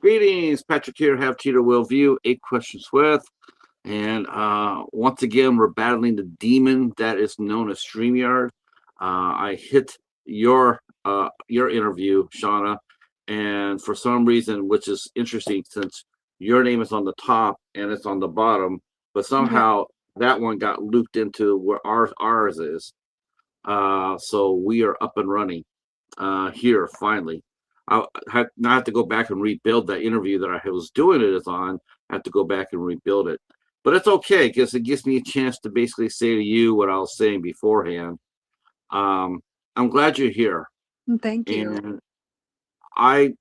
Greetings, Patrick here, have Cheater Will View, 8 questions with. And once again, we're battling the demon that is known as StreamYard. I hit your interview, Shauna, and for some reason, which is interesting since your name is on the top and it's on the bottom, but Right. somehow that one got looped into where ours is. So we are up and running here finally. I had not have to go back and rebuild that interview that I was doing it is on. I have to go back and rebuild it, but it's okay because it gives me a chance to basically say to you what I was saying beforehand. Um, I'm glad you're here, Thank you. and I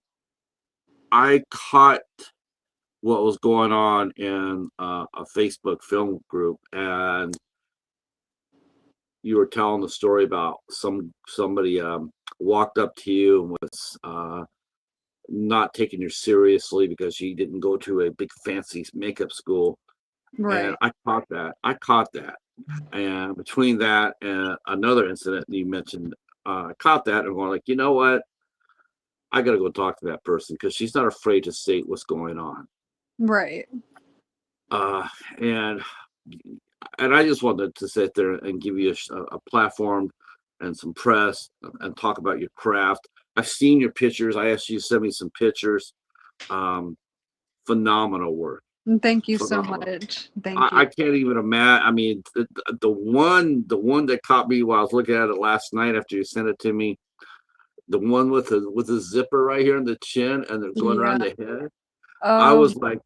I caught what was going on in a Facebook film group, and you were telling the story about somebody walked up to you and was not taking you seriously because you didn't go to a big fancy makeup school. And Right. I caught that. And between that and another incident you mentioned, I caught that and going like, you know what? I got to go talk to that person because she's not afraid to state what's going on. Right. Uh, and and I just wanted to sit there and give you a platform and some press and talk about your craft. I've seen your pictures. I asked you to send me some pictures. Um, Phenomenal work. Thank you so Phenomenal. much. Thank I you. can't even imagine. I mean, the one that caught me while I was looking at it last night after you sent it to me, the one with the zipper right here in the chin and they're going around Yeah. the head. I Um, was like,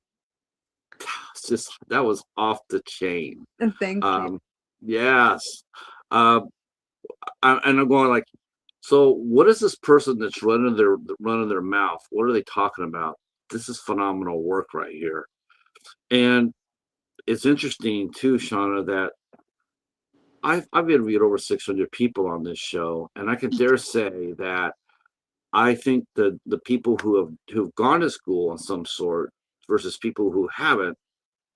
it's just that was off the chain. Thank you. Um, yes. Uh, and I'm going like, so what is this person that's running their mouth? What are they talking about? This is phenomenal work right here. And it's interesting too, Shauna, that I've interviewed over 600 people on this show, and I can dare say that I think the people who've gone to school of some sort versus people who haven't,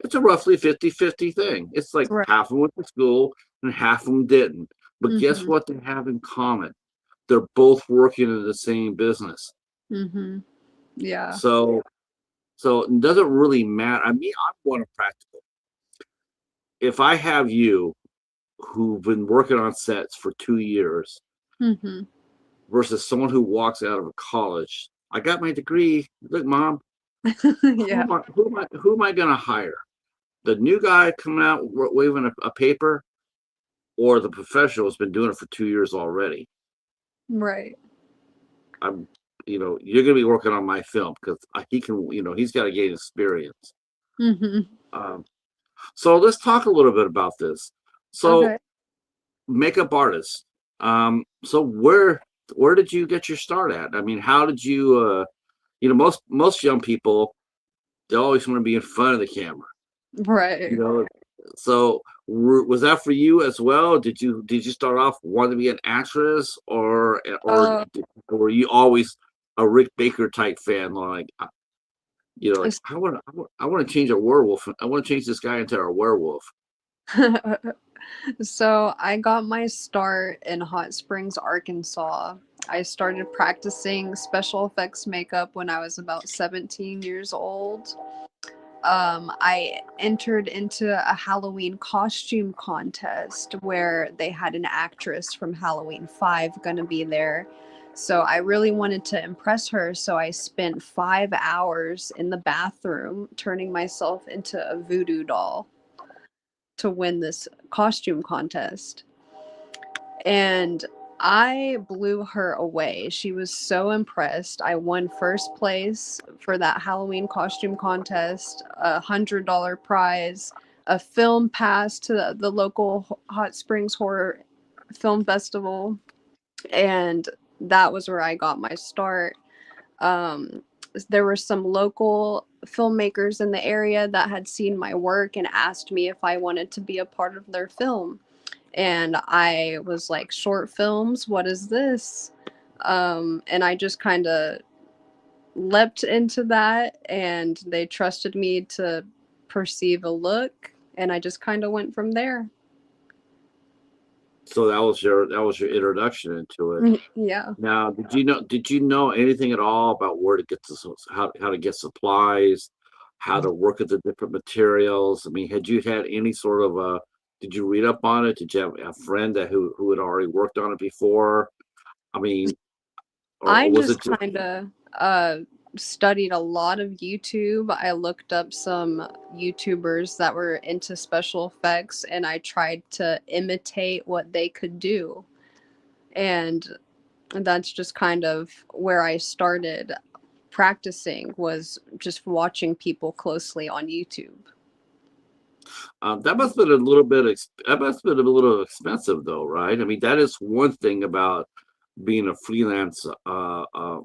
it's a roughly 50-50 thing. It's like Right. half of them went to school and half of them didn't. But guess Mm-hmm. what they have in common? They're both working in the same business. Mm-hmm. Yeah. So so it doesn't really matter. I mean, I'm one of practical. If I have you who've been working on sets for 2 years Mm-hmm. versus someone who walks out of a college. I got my degree. Look, mom, Yeah. who am I going to hire? The new guy coming out waving a paper, or the professional who's been doing it for 2 years already? Right. I'm, you're going to be working on my film because he can, he's got to gain experience. Mm-hmm. Um, so let's talk a little bit about this. So Okay. makeup artist. So where did you get your start at? I mean, how did you? Most young people, they always want to be in front of the camera. You Right. know, so was that for you as well? Did you start off wanting to be an actress, Uh, were you always a Rick Baker type fan? Like like s- I want to change a werewolf. I want to change this guy into a werewolf. so I got my start in Hot Springs, Arkansas. I started practicing special effects makeup when I was about 17 years old. I entered into a Halloween costume contest where they had an actress from Halloween 5 going to be there. So I really wanted to impress her. So I spent 5 hours in the bathroom turning myself into a voodoo doll to win this costume contest. And I blew her away. She was so impressed. I won first place for that Halloween costume contest, $100 prize, a film pass to the local Hot Springs Horror Film Festival, and that was where I got my start. Um, there were some local filmmakers in the area that had seen my work and asked me if I wanted to be a part of their film, and I was like, short films, what is this? And I just kind of leapt into that, and they trusted me to perceive a look, and I just kind of went from there. So that was your introduction into it. Yeah. Now, did you know anything at all about where to get how to get supplies, how to work with the different materials? I mean, had you had any sort of did you read up on it? Did you have a friend who had already worked on it before? I mean, I or was just it just kind of studied a lot of YouTube. I looked up some YouTubers that were into special effects and I tried to imitate what they could do. And that's just kind of where I started practicing, was just watching people closely on YouTube. that must have been a little bit that must have been a little expensive though, right? I mean, that is one thing about being a freelance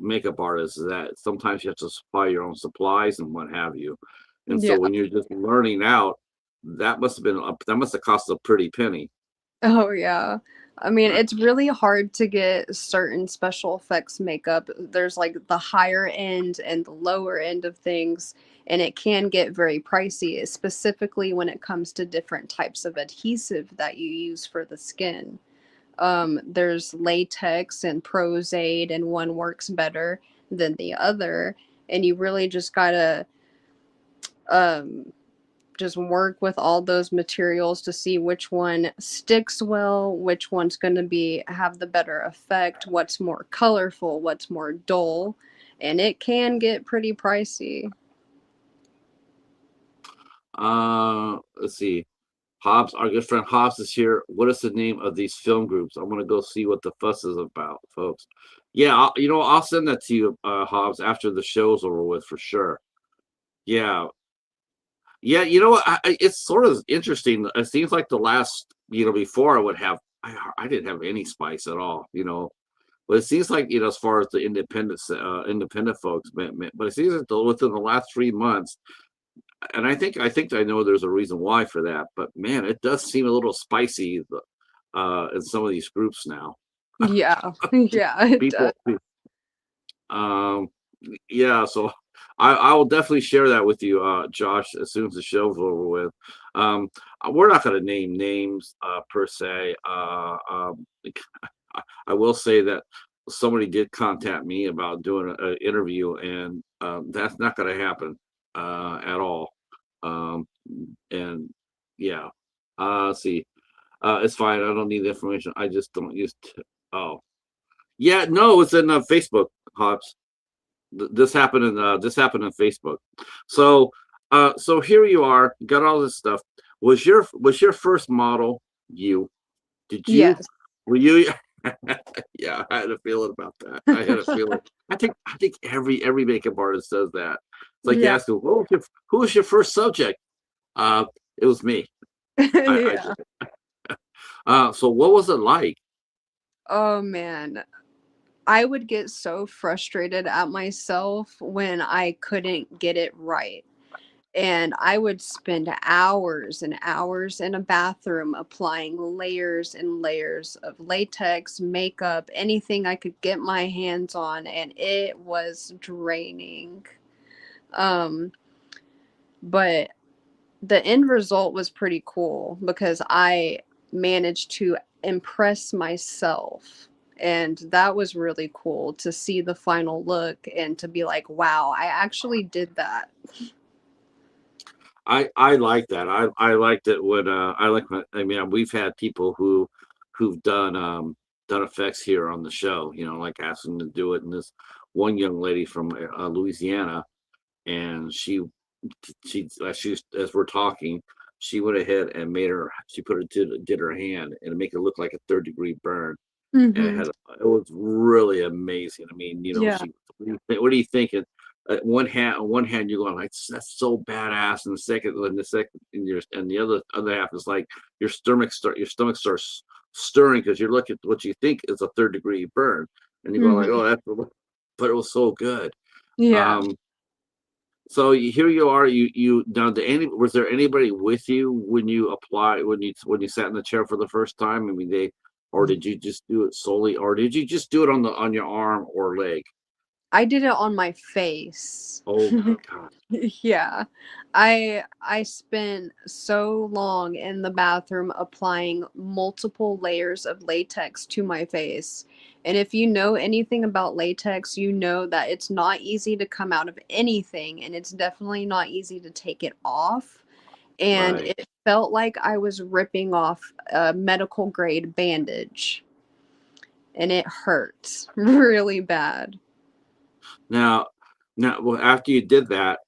makeup artist, is that sometimes you have to supply your own supplies and what have you. And so Yeah. when you're just learning out, that must have been that must have cost a pretty penny. Oh, yeah. I mean, it's really hard to get certain special effects makeup. There's like the higher end and the lower end of things, and it can get very pricey, specifically when it comes to different types of adhesive that you use for the skin. There's latex and Prozaid, and one works better than the other, and you really just gotta um, just work with all those materials to see which one sticks well, which one's going to be have the better effect, what's more colorful, what's more dull, and it can get pretty pricey. Let's see. Hobbs, our good friend Hobbs is here. What is the name of these film groups? I want to go see what the fuss is about, folks. Yeah, I'll send that to you, Hobbs, after the show's over with for sure. Yeah, yeah. You know what? It's sort of interesting. It seems like the last, before I would have, I didn't have any spice at all, But it seems like, as far as the independent folks, but it seems like within the last 3 months, and I think I know there's a reason why for that. But man, it does seem a little spicy in some of these groups now. Yeah, yeah, it does. People, um, yeah. So I will definitely share that with you, Josh, as soon as the show's over with. Um, we're not going to name names per se. I will say that somebody did contact me about doing an interview, and that's not going to happen at all. Um, and yeah, let's see. It's fine. I don't need the information. I just don't use. Oh, yeah. No, it's in Facebook, Hobbs. This happened in Facebook. So, so here you are. Got all this stuff. Was your first model you? Did you? Yes. Were you? Yeah, I had a feeling about that. I had a feeling. I think every makeup artist does that. It's like you Yeah. ask them, who was your first subject? Uh, it was me. I Yeah. did it. So what was it like? Oh man, I would get so frustrated at myself when I couldn't get it right. And I would spend hours and hours in a bathroom applying layers and layers of latex, makeup, anything I could get my hands on, and it was draining. Um, but the end result was pretty cool because I managed to impress myself. And that was really cool to see the final look and to be like, wow, I actually did that. I like that. I liked it when I like when I mean we've had people who've done effects here on the show, like asking to do it. And this one young lady from Louisiana, and as we're talking, she went ahead and she did her hand and make it look like a third-degree burn. And Hmm. it was really amazing. I mean, Yeah. she what do you think? On one hand, you're going like, that's so badass, and and the other half is like your stomach starts stirring because you're looking at what you think is a third-degree burn, and you're going like, Hmm. oh, but it was so good. Yeah. Um, so here you are. You now, was there anybody with you when you when you sat in the chair for the first time? I mean, or did you just do it solely, or did you just do it on your arm or leg? I did it on my face. Oh my God. Yeah. I spent so long in the bathroom applying multiple layers of latex to my face. And if you know anything about latex, you know that it's not easy to come out of anything, and it's definitely not easy to take it off. And Right. it felt like I was ripping off a medical grade bandage, and it hurt really bad. Now, well, after you did that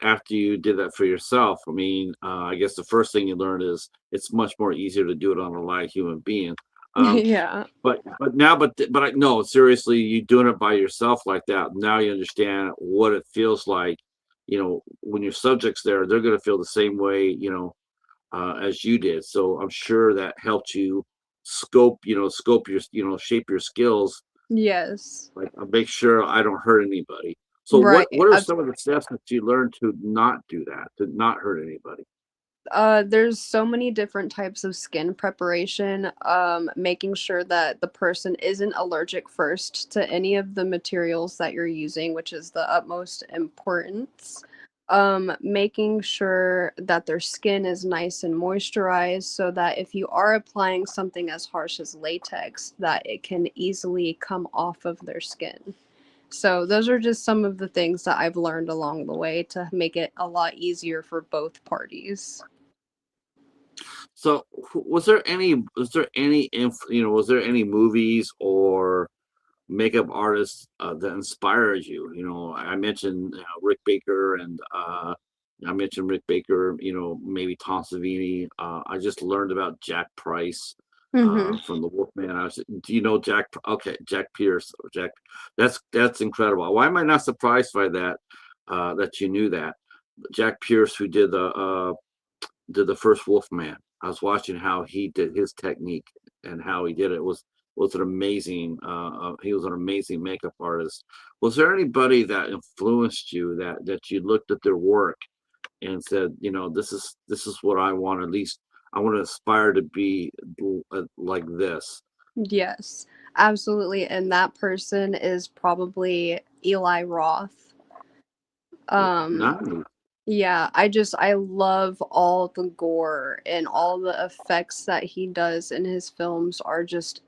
for yourself, I mean, I guess the first thing you learned is it's much more easier to do it on a live human being. Um, Yeah. but I no, seriously, you doing it by yourself like that. Now you understand what it feels like. When your subject's there, they're going to feel the same way, as you did. So I'm sure that helped you scope your, shape your skills, Yes. like, make sure I don't hurt anybody. So Right. what are some of the steps that you learned to not do that, to not hurt anybody? There's so many different types of skin preparation. Making sure that the person isn't allergic first to any of the materials that you're using, which is the utmost importance. Making sure that their skin is nice and moisturized so that if you are applying something as harsh as latex, that it can easily come off of their skin. So those are just some of the things that I've learned along the way to make it a lot easier for both parties. So was there any movies or makeup artists that inspired you? I mentioned Rick Baker, and I mentioned Rick Baker. Maybe Tom Savini. I just learned about Jack Price Mhm. from the Wolfman. Do you know Jack? Okay, Jack Pierce. Jack. That's incredible. Why am I not surprised by that? That you knew that Jack Pierce, who did the first Wolfman. I was watching how he did his technique and how he did it was an amazing. He was an amazing makeup artist. Was there anybody that influenced you that you looked at their work and said, this is what I want? At least I want to aspire to be like this. Yes, absolutely. And that person is probably Eli Roth. Um, Nice. yeah, I love all the gore and all the effects that he does in his films are just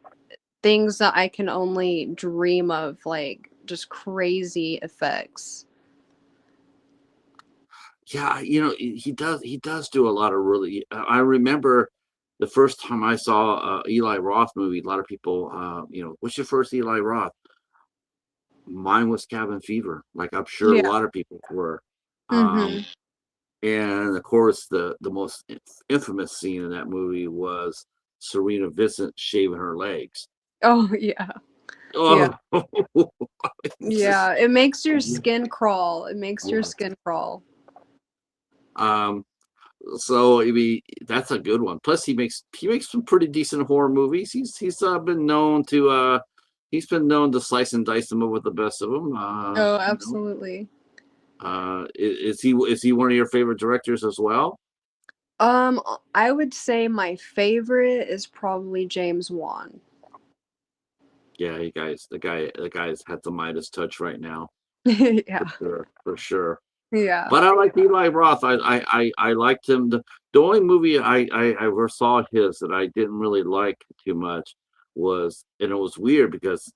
things that I can only dream of, like just crazy effects. Yeah, he does do a lot of really. I remember the first time I saw a Eli Roth movie. A lot of people, what's your first Eli Roth? Mine was Cabin Fever, like I'm sure a Yeah. lot of people were. Um, Mhm. and of course, the most infamous scene in that movie was Serena Vincent shaving her legs. Oh, yeah. Yeah. Oh, it's just, Yeah, it makes your skin crawl. It makes your yeah. skin crawl. Um, so I mean, that's a good one. Plus, he makes some pretty decent horror movies. He's been known to slice and dice them up with the best of them. Oh, absolutely. Is he one of your favorite directors as well? I would say my favorite is probably James Wan. Yeah, you guys, the guy's had the Midas touch right now, Yeah. for sure, for sure. Yeah. But I like Eli Roth. I liked him. The only movie I ever saw his that I didn't really like too much was, and it was weird because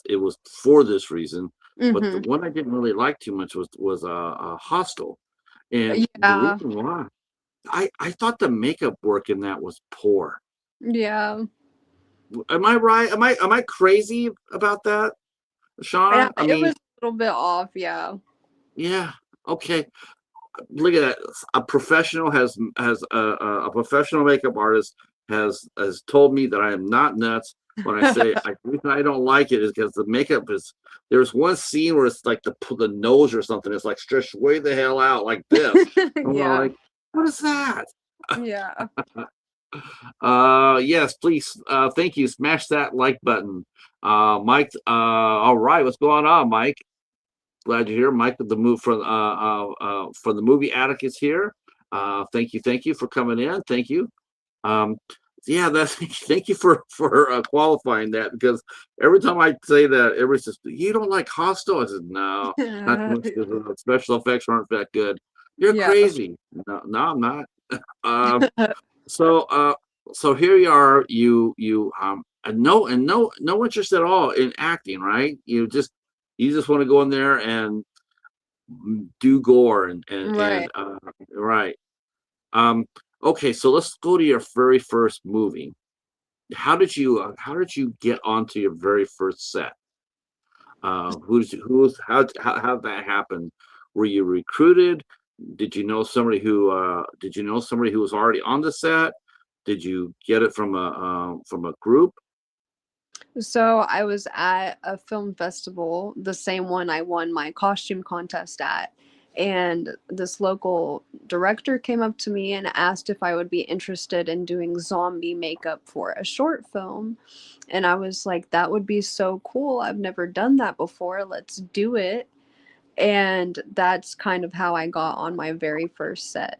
it was for this reason. But the Mhm. one I didn't really like too much was Hostel, and the Yeah. reason why I thought the makeup work in that was poor. Yeah. Am I right? Am I crazy about that, Yeah, Shauna? I it mean, was a little bit off, yeah. yeah. Okay. Look at that. A professional has a professional makeup artist has told me that I am not nuts when I say the reason I don't like it is because the makeup is. There's one scene where it's like the nose or something. It's like stretched way the hell out like this. I'm Yeah. like, what is that? Yeah. Yes, please. Thank you. Smash that like button. Mike. All right. What's going on, Mike? Glad you're here, Mike. For the movie addict is here. Thank you for coming in. Thank you. Um, Yeah, that's thank you for qualifying that because every time I say that, everybody says you don't like Hostel. I said no, not too much because the special effects aren't that good. You're Yeah. crazy. No, no, I'm not. Um, so so here you are. You and no interest at all in acting, right? You just want to go in there and do gore Right. and right. Um, okay, so let's go to your very first movie. How did you get onto your very first set? Who's how that happen? Were you recruited? Did you know somebody who was already on the set? Did you get it from a group? So I was at a film festival, the same one I won my costume contest at. And this local director came up to me and asked if I would be interested in doing zombie makeup for a short film. And I was like, that would be so cool. I've never done that before. Let's do it. And that's kind of how I got on my very first set.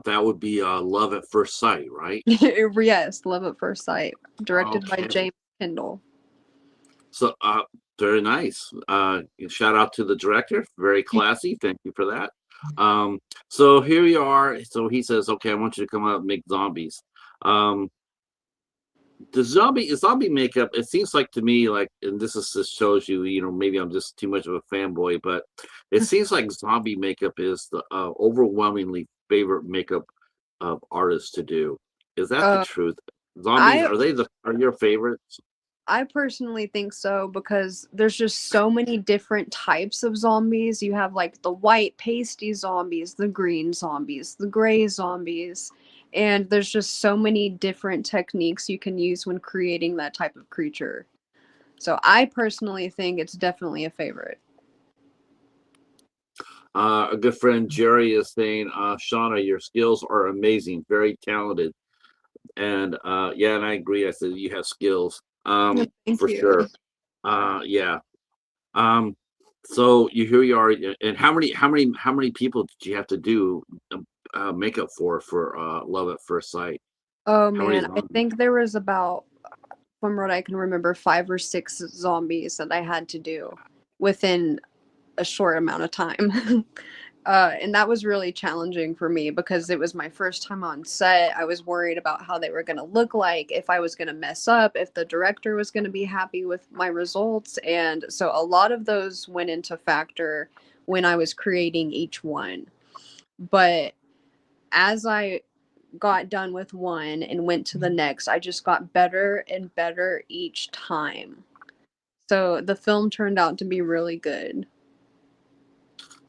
That would be Love at First Sight, right? Yes, Love at First Sight, directed by Okay. James Kendall. So, very nice. Shout out to the director. Very classy. Thank you for that. So here you are. So he says, "Okay, I want you to come out and make zombies." Um, the zombie makeup. It seems like to me, like, and this is just shows you, maybe I'm just too much of a fanboy, but it seems like zombie makeup is the overwhelmingly favorite makeup of artists to do. Is that the Uh, truth? Zombies I are your favorites? I personally think so because there's just so many different types of zombies. You have like the white pasty zombies, the green zombies, the gray zombies, and there's just so many different techniques you can use when creating that type of creature. So I personally think it's definitely a favorite. A good friend Jerry is saying, Shauna, your skills are amazing, very talented. And yeah, and I agree. I said you have skills, Thank for you. sure. Yeah. Um, so here you are, and how many people did you have to do makeup for Love at First Sight? Oh How many man, I zombies? think there was about, from what I can remember, 5 or 6 zombies that I had to do within a short amount of time. And that was really challenging for me because it was my first time on set. I was worried about how they were going to look like, if I was going to mess up, if the director was going to be happy with my results. And so a lot of those went into factor when I was creating each one. But as I got done with one and went to the next, I just got better and better each time. So the film turned out to be really good.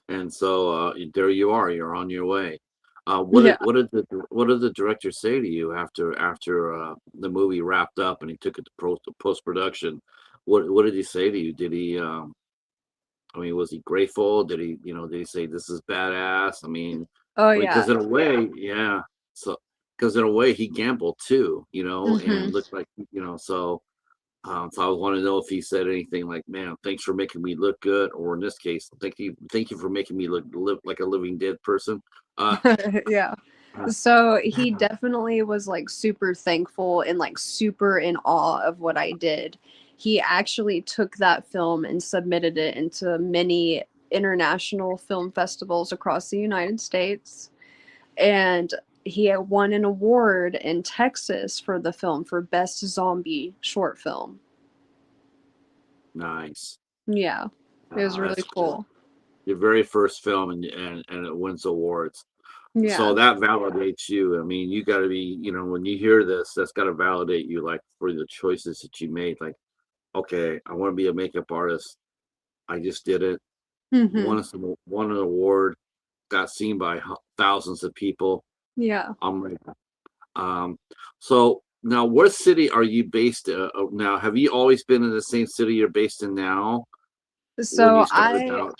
And so there you are. You're on your way. Yeah. What did the director say to you after the movie wrapped up and he took it to post production? What did he say to you? Did he? I mean, was he grateful? Did he say this is badass? Oh I mean, yeah. because in a way, yeah. So, because in a way, he gambled too, and Mhm. looked like, so I was wanting to know if he said anything like, "Man, thanks for making me look good," or in this case, thank you for making me live like a living dead person." Uh, Yeah. uh, So he definitely was like super thankful and like super in awe of what I did. He actually took that film and submitted it into many international film festivals across the United States. And he had won an award in Texas for the film for Best Zombie Short Film. nice. Yeah. It was That's really cool. cool. Your very first film, and it wins awards. So Yeah. that validates you. I mean, you got to be, when you hear this, that's got to validate you, like for the choices that you made. Like, okay, I want to be a makeup artist. I just did it. Mhm. Won an award. Got seen by thousands of people. Yeah. I'm ready. Um, so now, what city are you based? Now, have you always been in the same city you're based in now when you So started out?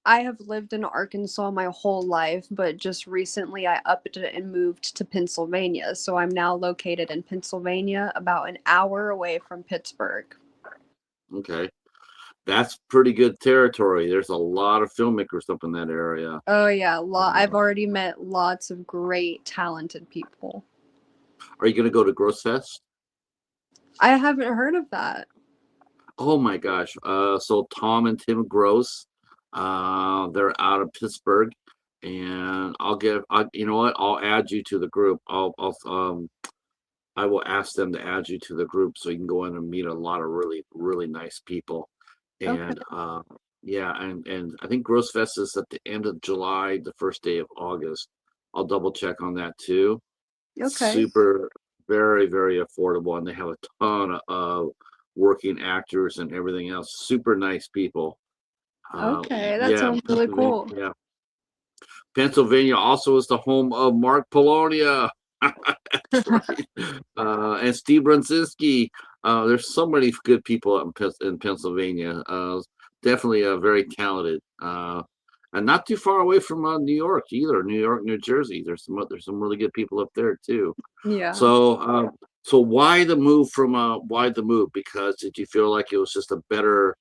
I have lived in Arkansas my whole life, but just recently I upped it and moved to Pennsylvania. So I'm now located in Pennsylvania, about an hour away from Pittsburgh. Okay. That's pretty good territory. There's a lot of filmmakers up in that area. Oh yeah, I've Uh, already met lots of great, talented people. are you going to go to Gross Fest? I haven't heard of that. Oh my gosh. So Tom and Tim Gross, they're out of Pittsburgh, and you know what? I'll add you to the group. I will ask them to add you to the group so you can go in and meet a lot of really, really nice people. Okay. And yeah, and I think Gross Fest is at the end of July, the first day of August. I'll double check on that too. Okay. Super, very, very affordable, and they have a ton of working actors and everything else. Super nice people. Okay. That Yeah, sounds really Pennsylvania, cool. yeah. Pennsylvania also is the home of Mark Polonia. That's right. And Steve Brunzinski. There's so many good people out in Pennsylvania. Definitely very talented. And not too far away from New York either. New York, New Jersey. There's some really good people up there too. Yeah. So why the move from why the move? Because did you feel like it was just a better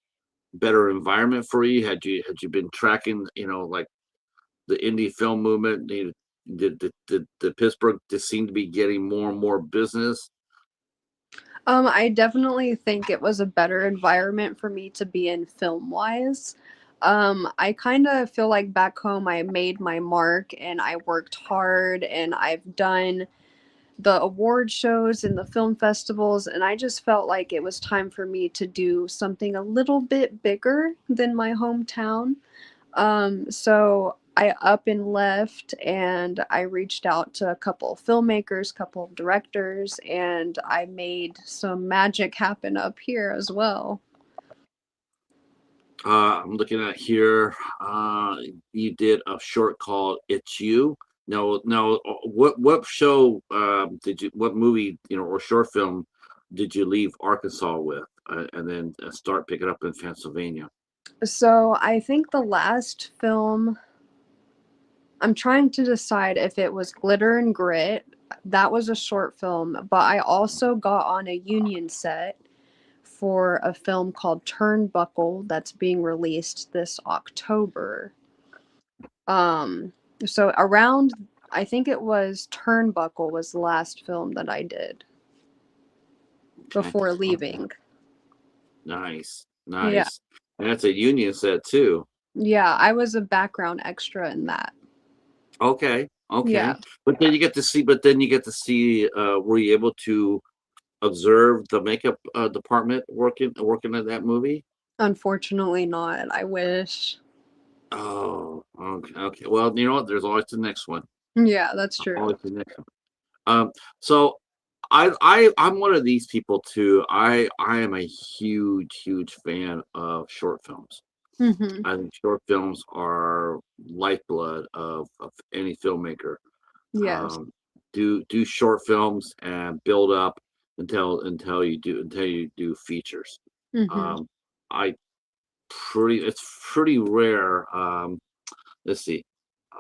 environment for you? Had you been tracking, like the indie film movement? Did Pittsburgh just seem to be getting more and more business? I definitely think it was a better environment for me to be in film wise. I kind of feel like back home I made my mark and I worked hard and I've done the award shows and the film festivals, and I just felt like it was time for me to do something a little bit bigger than my hometown. So I up and left and I reached out to a couple of filmmakers, couple of directors, and I made some magic happen up here as well. I'm looking at here. Uh, you did a short called "It's You." No. What show What movie, or short film did you leave Arkansas with, and then start picking up in Pennsylvania? So I think the last film, I'm trying to decide if it was Glitter and Grit. That was a short film, but I also got on a union set for a film called Turnbuckle that's being released this October. Um, so around, I think it was Turnbuckle was the last film that I did Okay. before Okay. leaving. Nice. Yeah. Nice. And that's a union set too. Yeah, I was a background extra in that. Okay. Yeah. Okay. But then you get to see, were you able to observe the makeup department working at that movie? Unfortunately not. I wish. Oh, okay. Okay. Well, you know what? There's always the next one. Yeah, that's true. Always the next one. So I'm one of these people too. I am a huge, huge fan of short films. Mhm. I think short films are lifeblood of any filmmaker. Yes. Um, do short films and build up until you do features. Mhm. Um, I it's pretty rare. Let's see.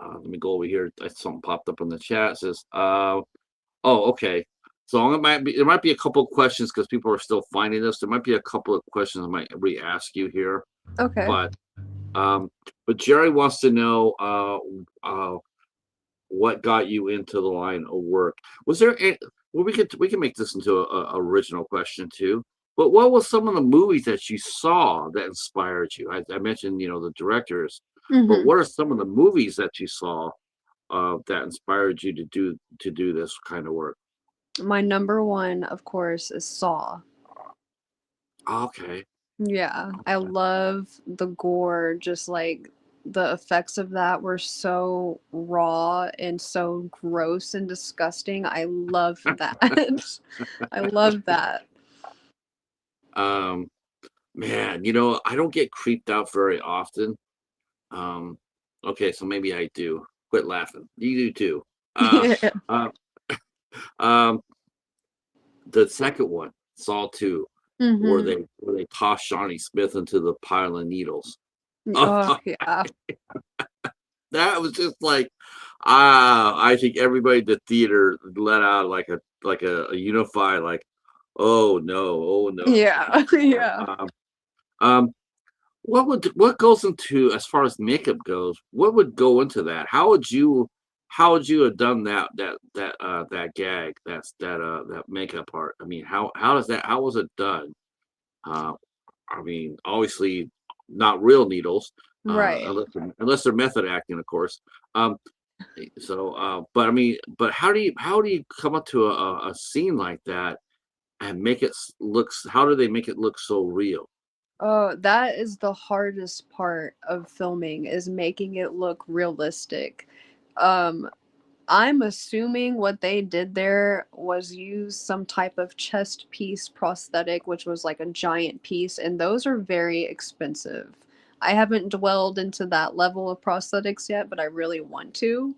Let me go over here. Something popped up in the chat. It says, oh, okay. So there might be a couple of questions because people are still finding this. There might be a couple of questions I might re-ask you here, Okay. but um, but Jerry wants to know what got you into the line of work. Was there any, well, we can make this into a original question too. But what was some of the movies that you saw that inspired you? I mentioned, the directors, but Mhm. what are some of the movies that you saw that inspired you to do this kind of work? My number one, of course, is Saw. Okay. Yeah, I Okay. love the gore, just like the effects of that were so raw and so gross and disgusting. I love that. I love that. um, Man, I don't get creeped out very often. Um, okay, so maybe I do. Quit laughing. You do too. Uh, uh, um, the second one, Saw 2, where Mhm. they toss Shawnee Smith into the pile of needles. Oh, yeah. That was just like, I think everybody in the theater let out like a unified, like, oh no, oh no. Yeah. Yeah. Um, um, what goes into as far as makeup goes? What would go into that? How would you have done that gag that makeup part? I mean, how was it done? Uh, I mean, obviously not real needles, Right. unless they're method acting, of course. Um, but I mean, but how do you come up to a scene like that and make it looks? How do they make it look so real? Oh, that is the hardest part of filming is making it look realistic. Um, I'm assuming what they did there was use some type of chest piece prosthetic, which was like a giant piece, and those are very expensive. I haven't dwelled into that level of prosthetics yet, but I really want to.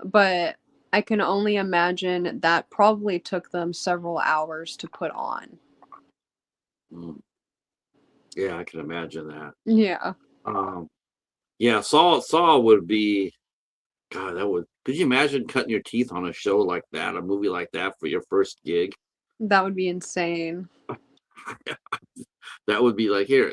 But I can only imagine that probably took them several hours to put on. Mm, yeah, I can imagine that. Yeah, Um, yeah, Saw would be God. That would. Could you imagine cutting your teeth on a show like that, a movie like that for your first gig? that would be insane. That would be like, here,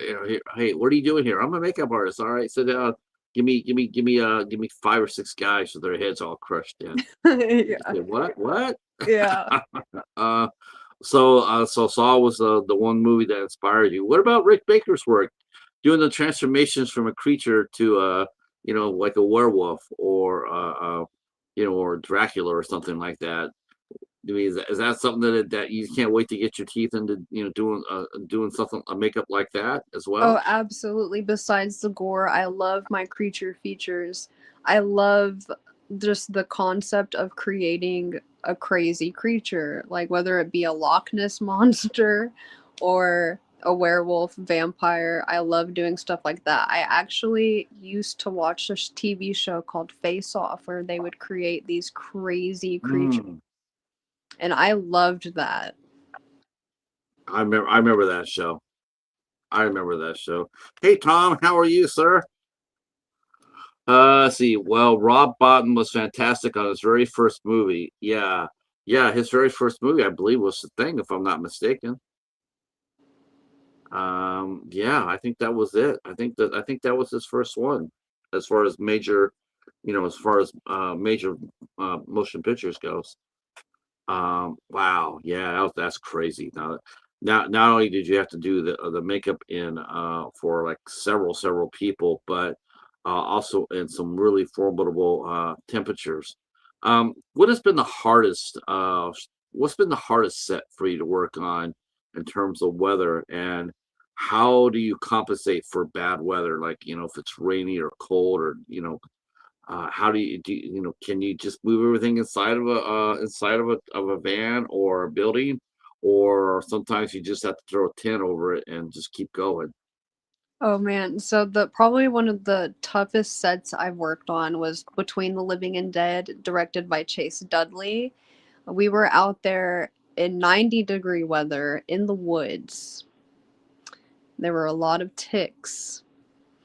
hey, what are you doing here? I'm a makeup artist. All right, sit down. Give me 5 or 6 guys with their heads all crushed in. You Yeah, say, what? What? yeah. uh, so Saw was the one movie that inspired you. What about Rick Baker's work, doing the transformations from a creature to like a werewolf or Dracula or something like that? I mean, is that something that you can't wait to get your teeth into, doing something a makeup like that as Oh, well? absolutely. Besides the gore, I love my creature features. I love just the concept of creating a crazy creature, like whether it be a Loch Ness monster or a werewolf, vampire. I love doing stuff like that. I actually used to watch this TV show called Face Off where they would create these crazy creatures, Mm, and I loved that. I remember that show. I remember that show. Hey Tom, how are you, sir? Let's see. Well, Rob Bottin was fantastic on his very first movie. Yeah, yeah, his very first movie, I believe, was The Thing, if I'm not mistaken. Yeah, I think that was it. I think that was his first one, as far as major motion pictures goes. Wow, yeah, that's crazy. Now, not only did you have to do the makeup in for like several people, but also in some really formidable temperatures. What has been the hardest? What's been the hardest set for you to work on in terms of weather, and how do you compensate for bad weather? Like, if it's rainy or cold, or how can you just move everything inside of a van or a building, or sometimes you just have to throw a tent over it and just keep going? Oh man, so the probably one of the toughest sets I've worked on was Between the Living and Dead, directed by Chase Dudley. We were out there in 90-degree weather in the woods. There were a lot of ticks.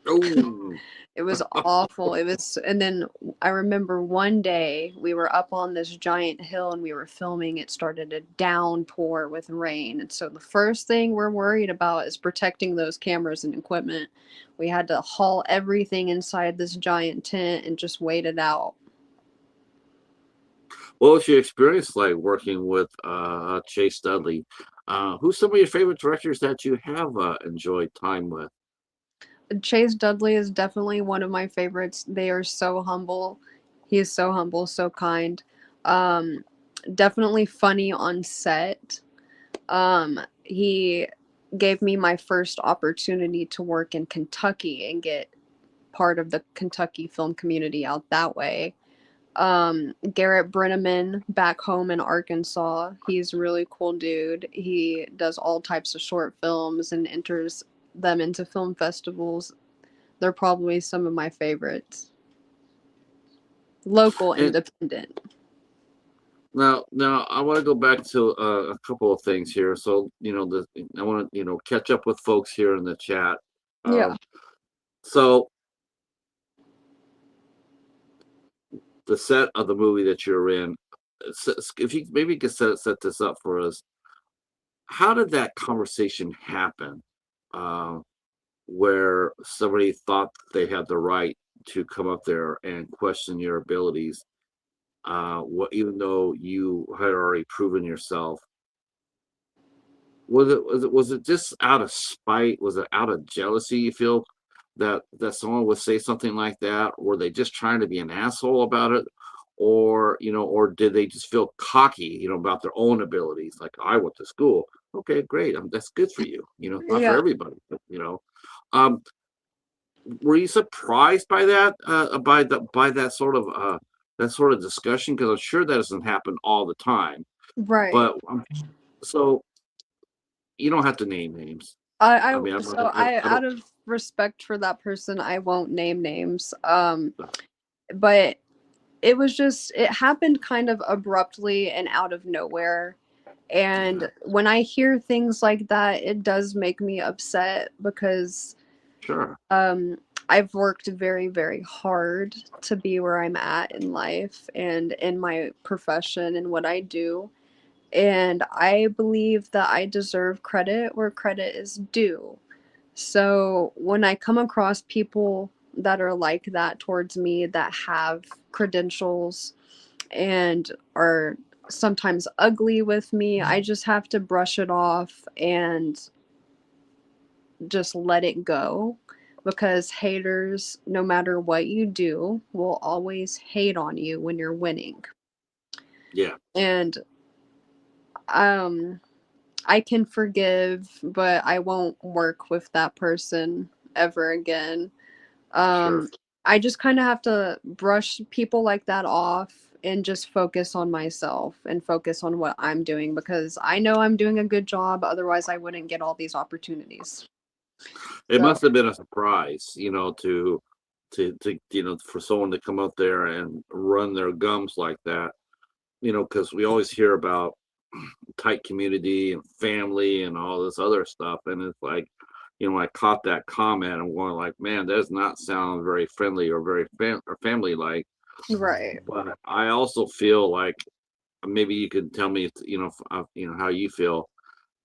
Oh, It was awful. It was, and then I remember one day we were up on this giant hill and we were filming. It started to downpour with rain. And so the first thing we're worried about is protecting those cameras and equipment. We had to haul everything inside this giant tent and just wait it out. what was your experience like working with Chase Dudley? Who's some of your favorite directors that you have enjoyed time with? Chase Dudley is definitely one of my favorites. They are so humble. He is so humble, so kind. Um, Definitely funny on set. He gave me my first opportunity to work in Kentucky and get part of the Kentucky film community out that way. Garrett Brenneman back home in Arkansas. He's a really cool dude. He does all types of short films and enters them into film festivals. They're probably some of my favorites. Local And independent. now I want to go back to a couple of things here. So, I want to, catch up with folks here in the chat. Yeah. Um, so the set of the movie that you're in, if you maybe could set this up for us, how did that conversation happen? Uh, where somebody thought they had the right to come up there and question your abilities, what even though you had already proven yourself. Was it just out of spite? Was it out of jealousy, you feel, that someone would say something like that? Were they just trying to be an asshole about it? Or, or did they just feel cocky, about their own abilities? Like, I went to school. Okay, great. That's good for you. It's not for Yeah. everybody, but. Um, were you surprised by that, by that sort of discussion? Because I'm sure that doesn't happen all the time. Right. But so you don't have to name names. I I mean, so I I don't. out of respect for that person, I won't name names. But it happened kind of abruptly and out of nowhere. Yeah, And when I hear things like that, it does make me upset because sure. um I've worked very, very hard to be where I'm at in life and in my profession and what I do. And I believe that I deserve credit where credit is due. So when I come across people that are like that towards me, that have credentials and are sometimes ugly with me, I just have to brush it off and just let it go, because haters, no matter what you do, will always hate on you when you're winning. Yeah, And um I can forgive, but I won't work with that person ever again. sure. Um, I just kind of have to brush people like that off and just focus on myself and focus on what I'm doing, because I know I'm doing a good job. Otherwise, I wouldn't get all these opportunities. It So, must have been a surprise, for someone to come up there and run their gums like that. Because we always hear about tight community and family and all this other stuff, and it's like, I caught that comment. I'm going like, man, that does not sound very friendly or very or family like. right. But I also feel like maybe you could tell me, how you feel.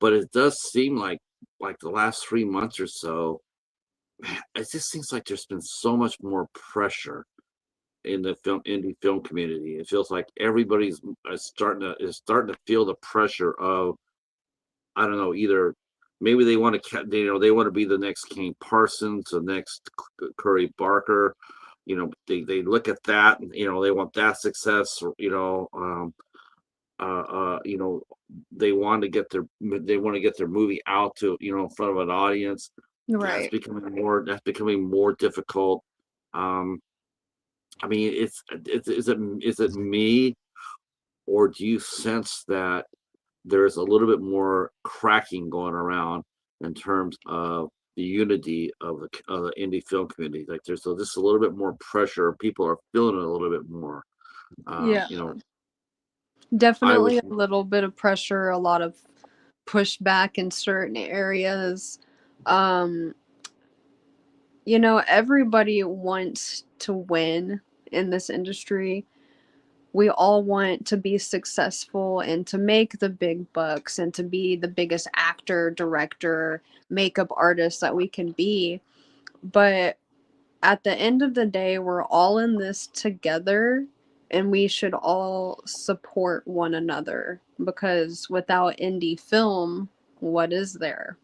But it does seem like the last 3 months or so, it just seems like there's been so much more pressure in the indie film community. It feels like everybody's starting to feel the pressure of, I don't know, either maybe they want to, they want to be the next King Parsons, the next Curry Barker. They look at that and they want that success. Or, you know, they want to get their movie out to in front of an audience. Right. That's becoming more difficult. Um, I mean, is it me, or do you sense that there's a little bit more cracking going around in terms of the unity of the indie film community? Like there's just a little bit more pressure. People are feeling it a little bit more. Yeah. You know, I Definitely was, a little bit of pressure, a lot of pushback in certain areas. Um, everybody wants to win in this industry. We all want to be successful and to make the big bucks and to be the biggest actor, director, makeup artist that we can be. But at the end of the day, we're all in this together, and we should all support one another, because without indie film, what is there?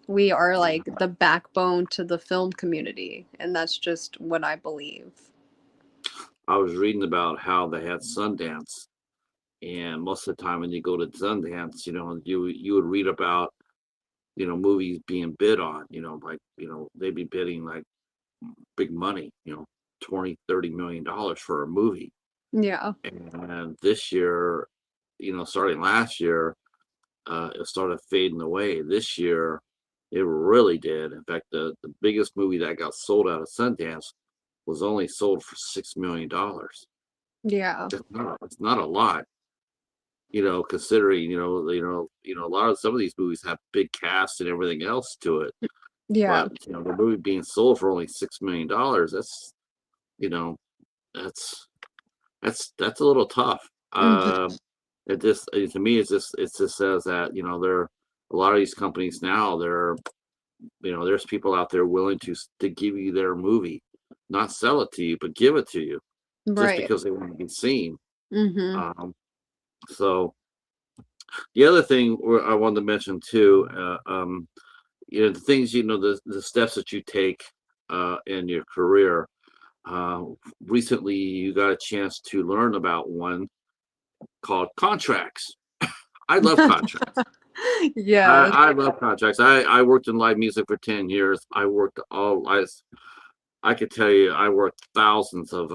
We are like the backbone to the film community, and that's just what I believe. I was reading about how they had Sundance, and most of the time when you go to Sundance, you would read about movies being bid on, like they'd be bidding like big money, 20-30 million dollars for a movie. Yeah. And this year, starting last year, it started fading away. This year, it really did. In fact, the biggest movie that got sold out of Sundance was only sold for $6 million. Yeah. It's not a lot, considering a lot of some of these movies have big casts and everything else to it. Yeah. But the movie being sold for only $6 million, you know that's that's a little tough. Mhm. To me, it just says that there a lot of these companies now, they're there's people out there willing to give you their movie, not sell it to you, but give it to you just Right. because they want to be seen. Mhm. Um, so the other thing I wanted to mention too, the things, the steps that you take in your career. Uh, Recently, you got a chance to learn about one called contracts. I love contracts. I, Yes. I love contracts. I worked in live music for 10 years. I could tell you I worked thousands of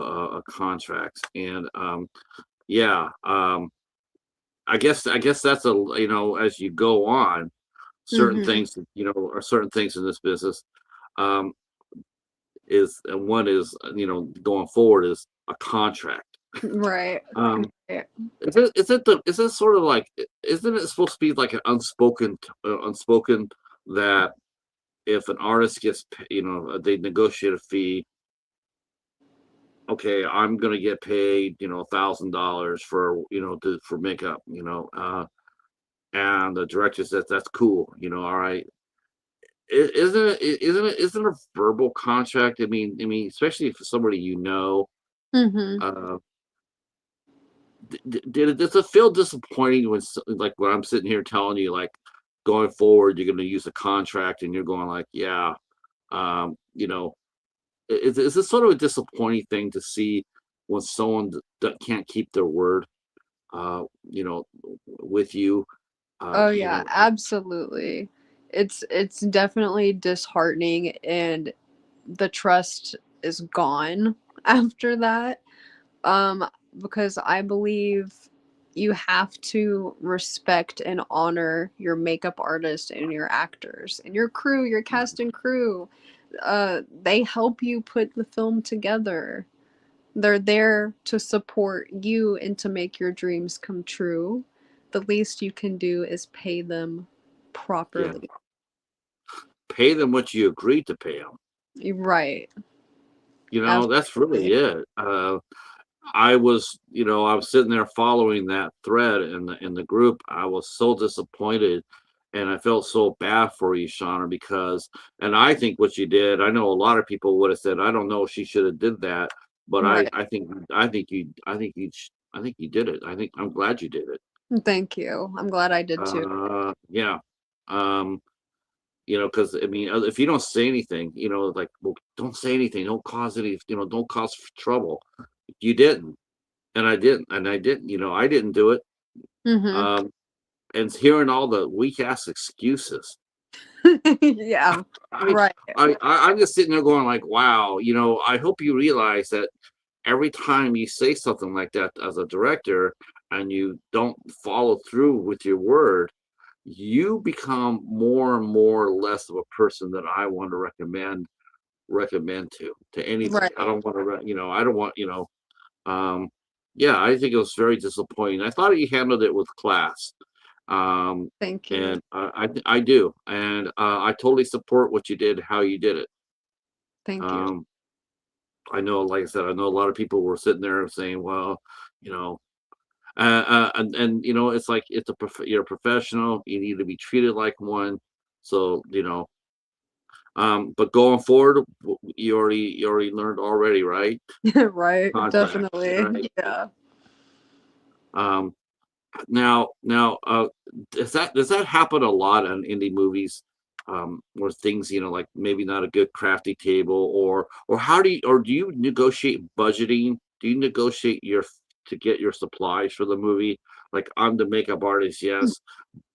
contracts. And yeah, I guess that's as you go on, certain Mhm. things, are certain things in this business. Um, is and one is going forward is a contract. Right. Um, Right. is it sort of like, isn't it supposed to be like an unspoken that if an artist they negotiate a fee, okay, I'm gonna get paid, $1,000 for for makeup, and the director says that's cool, all right. Isn't a verbal contract? I mean, especially for somebody Mhm. uh, does it feel disappointing when like when I'm sitting here telling you like going forward you're going to use a contract and you're going like, yeah, um, you know, is this sort of a disappointing thing to see when someone that can't keep their word, uh, you know, with you, Oh you yeah, know, absolutely. It's definitely disheartening, and the trust is gone after that. Um because I believe you have to respect and honor your makeup artist and your actors and your crew, your cast and crew. They help you put the film together. They're there to support you and to make your dreams come true. The least you can do is pay them yeah, properly. pay them what you agreed to pay them. Right. That's really Absolutely. it. I was sitting there following that thread in the group. I was so disappointed, and I felt so bad for you, Shauna, because, and I think what you did. I know a lot of people would have said, I don't know if she should have did that, but I Right. I think I think you I think you I think you did it. I'm glad you did it. Thank you. I'm glad I did too. Yeah. Um, because I mean, if you don't say anything, like, well, don't say anything, don't cause trouble. You didn't. And I didn't, I didn't do it. Mhm. Um, and hearing all the weak ass excuses, Yeah. I, Right. I'm just sitting there going like, wow, I hope you realize that every time you say something like that as a director and you don't follow through with your word, you become more and more less of a person that I want to recommend to anybody. I Right. don't want to, I don't want, Um, yeah, I think it was very disappointing. I thought he handled it with class. Um, Thank you. and I do, and I totally support what you did, how you did it. Thank you. Um, I know, like I said, I know a lot of people were sitting there saying, "Well, you know," and it's like you're a professional. You need to be treated like one. So, but going forward, you already learned already, right? Right. Contracts, Definitely. right? Yeah. Um, now, does that happen a lot in indie movies, where things, like maybe not a good crafty table, or do you negotiate budgeting? Do you negotiate to get your supplies for the movie? Like, I'm the makeup artist, yes,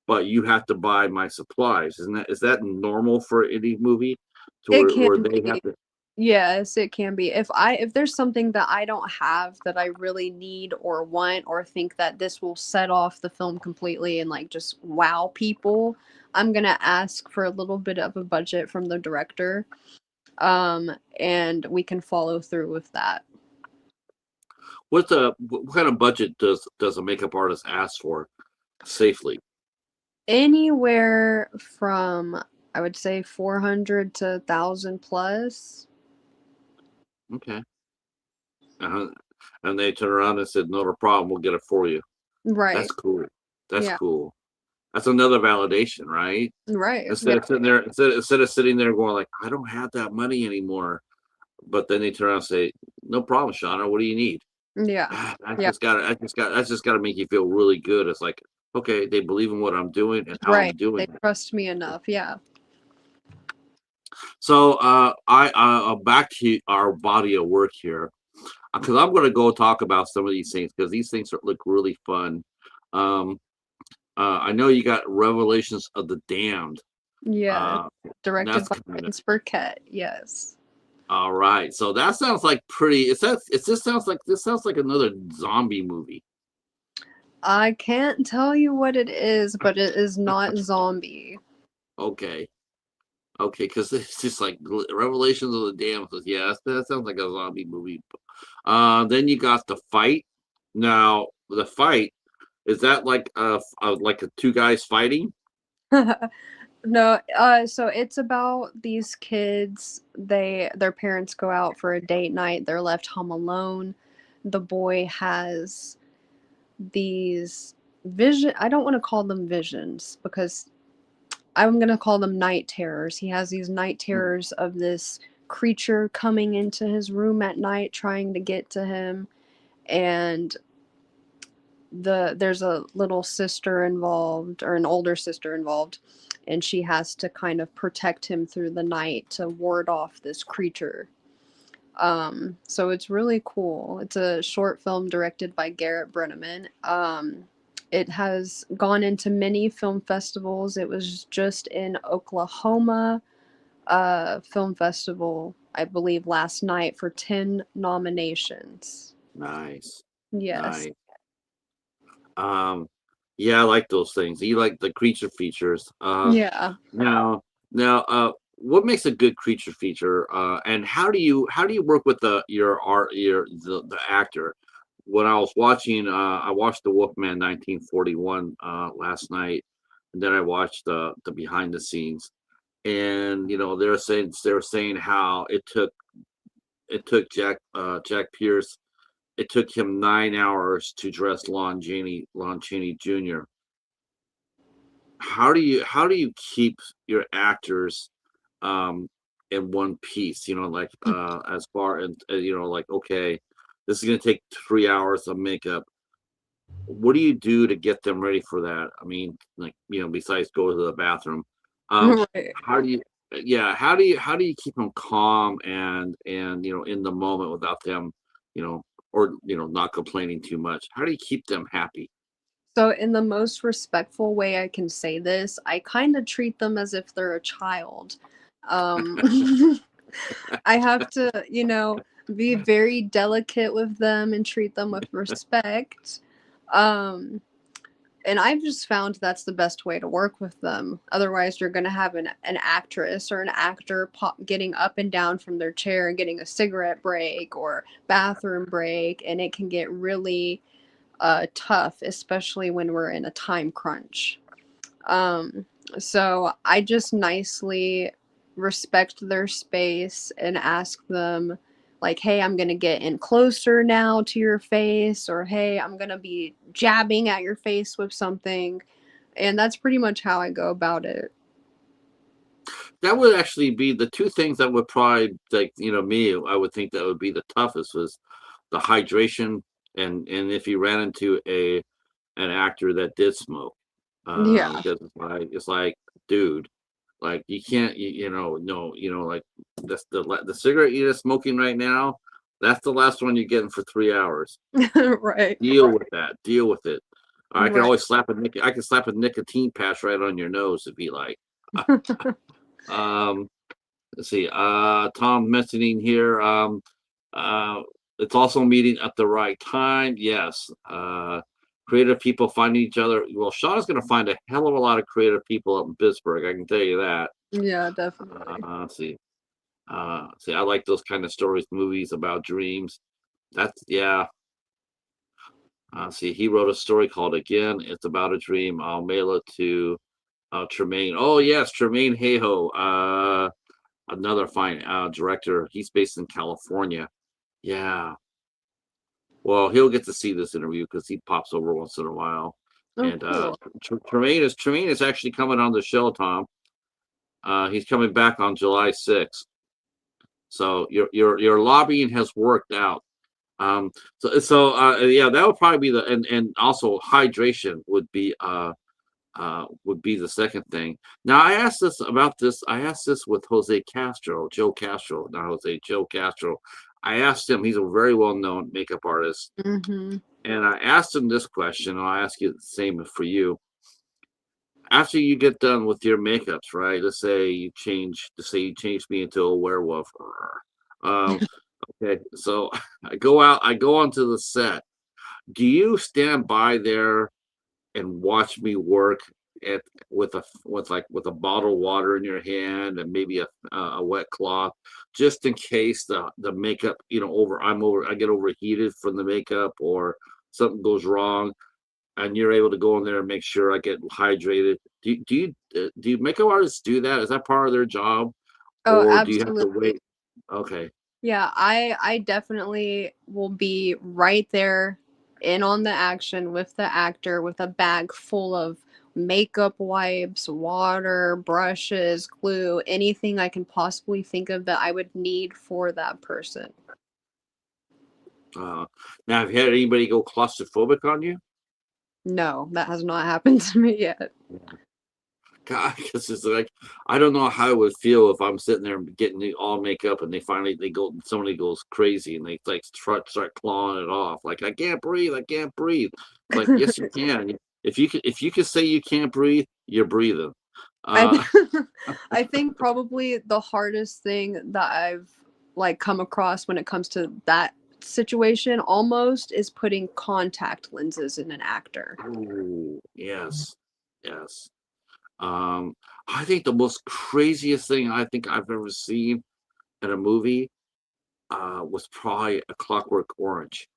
but you have to buy my supplies. Is that normal for any movie, to It where can they have be. to? Yes, it can be. If there's something that I don't have that I really need or want or think that this will set off the film completely and like just wow people, I'm gonna ask for a little bit of a budget from the director. And we can follow through with that. What kind of budget does a makeup artist ask for safely? Anywhere from, I would say, 400 to 1,000 plus. Okay. Uh-huh. And they turn around and said, "Not a problem. We'll get it for you." That's Right. cool. That's Yeah. cool. That's another validation, right? Right. Instead Yeah. of sitting there, instead of sitting there going like, I don't have that money anymore. But then they turn around and say, no problem, Shauna. What do you need? Yeah. "Ah, Yeah. that's just gotta make you feel really good. It's like, okay, they believe in what I'm doing and how Right. I'm They doing it. trust me enough. Yeah. So back to our body of work here, because I'm going to go talk about some of these things because these things look really fun. Um, I know you got Revelations of the Damned. Yeah. Uh, Directed that's by coming up. Vince Burkett. Yes. All right, so that sounds like pretty. It just sounds like this sounds like another zombie movie. I can't tell you what it is, but it is not zombie. Okay, okay, because it's just like Revelations of the Damned. Yeah, that sounds like a zombie movie. Then you got the fight. Now the fight is that like a two guys fighting? No, so it's about these kids. Their parents go out for a date night. They're left home alone. The boy has these vision. I don't want to call them visions because I'm gonna call them night terrors. He has these night terrors of this creature coming into his room at night, trying to get to him, and there's a little sister involved or an older sister involved, and she has to kind of protect him through the night to ward off this creature. So it's really cool. It's a short film directed by Garrett Brenneman. It has gone into many film festivals. It was just in Oklahoma Film Festival, I believe, last night for 10 nominations. Nice, Yes. nice. Um, yeah, I like those things. You like the creature features. Yeah. Now, what makes a good creature feature? And how do you work with the actor? When I was watching, I watched the Wolfman 1941 last night, and then I watched the behind the scenes. And they were saying how it took Jack Pierce. It took him 9 hours to dress Lon Chaney Jr. How do you keep your actors um in one piece, like as far as like, okay, this is going to take 3 hours of makeup. What do you do to get them ready for that? I mean, like, besides go to the bathroom, um Right. how do you yeah how do you keep them calm and in the moment without them, you know or not complaining too much? How do you keep them happy? So, in the most respectful way I can say this, I kind of treat them as if they're a child. Um, I have to, be very delicate with them and treat them with respect. Um, and I've just found that's the best way to work with them. Otherwise, you're going to have an actress or an actor getting up and down from their chair and getting a cigarette break or bathroom break, and it can get really tough, especially when we're in a time crunch. Um, so I just nicely respect their space and ask them, like, hey, I'm going to get in closer now to your face, or hey, I'm going to be jabbing at your face with something. And that's pretty much how I go about it. That would actually be the two things that would probably, like, me, I would think that would be the toughest was the hydration, and if you ran into an actor that did smoke, Yeah. because it's like, dude, like, you can't, no, like, the cigarette you're smoking right now, that's the last one you're getting for 3 hours. Right. Deal with that. Deal with it. I can Right. always I can slap a nicotine patch right on your nose if you like. Um, let's see. Tom mentioning here. Uh, it's also meeting at the right time. Yes. Creative people finding each other. Well, Sean's going to find a hell of a lot of creative people up in Pittsburgh. I can tell you that. Yeah, definitely. Let's see. See, I like those kind of stories, movies about dreams. That's yeah. See, he wrote a story called Again. It's about a dream. I'll mail it to Tremaine. Oh yes, Tremaine Hayhoe. Another fine director. He's based in California. Yeah. Well, he'll get to see this interview because he pops over once in a while. Oh, And cool. Tremaine is actually coming on the show, Tom. He's coming back on July 6th. So your lobbying has worked out. Um, yeah, that would probably be the and also hydration would be the second thing. Now I asked this about this. I asked this with Joe Castro, not Jose, Joe Castro. I asked him. He's a very well known makeup artist, Mm-hmm. and I asked him this question. And I'll ask you the same for you. After you get done with your makeups, right? Let's say you change me into a werewolf. Um, okay, so I go onto the set. Do you stand by there and watch me work at with a bottle of water in your hand and maybe a wet cloth, just in case the makeup, I get overheated from the makeup or something goes wrong, and you're able to go in there and make sure I get hydrated. Do you makeup artists do that? Is that part of their job, Oh, or do you have to absolutely. wait? Okay. Yeah, I definitely will be right there in on the action with the actor with a bag full of makeup wipes, water, brushes, glue, anything I can possibly think of that I would need for that person. Uh, Now, have you had anybody go claustrophobic on you? No, that has not happened to me yet. God, because it's like I don't know how I would feel if I'm sitting there getting the all makeup and somebody goes crazy and they like start clawing it off. Like I can't breathe, I can't breathe. It's like yes you can. If you can say you can't breathe, you're breathing. I Uh, I think probably the hardest thing that I've like come across when it comes to that situation almost is putting contact lenses in an actor. oh yes, yes. Um, I think the most craziest thing I think I've ever seen in a movie was probably A Clockwork Orange,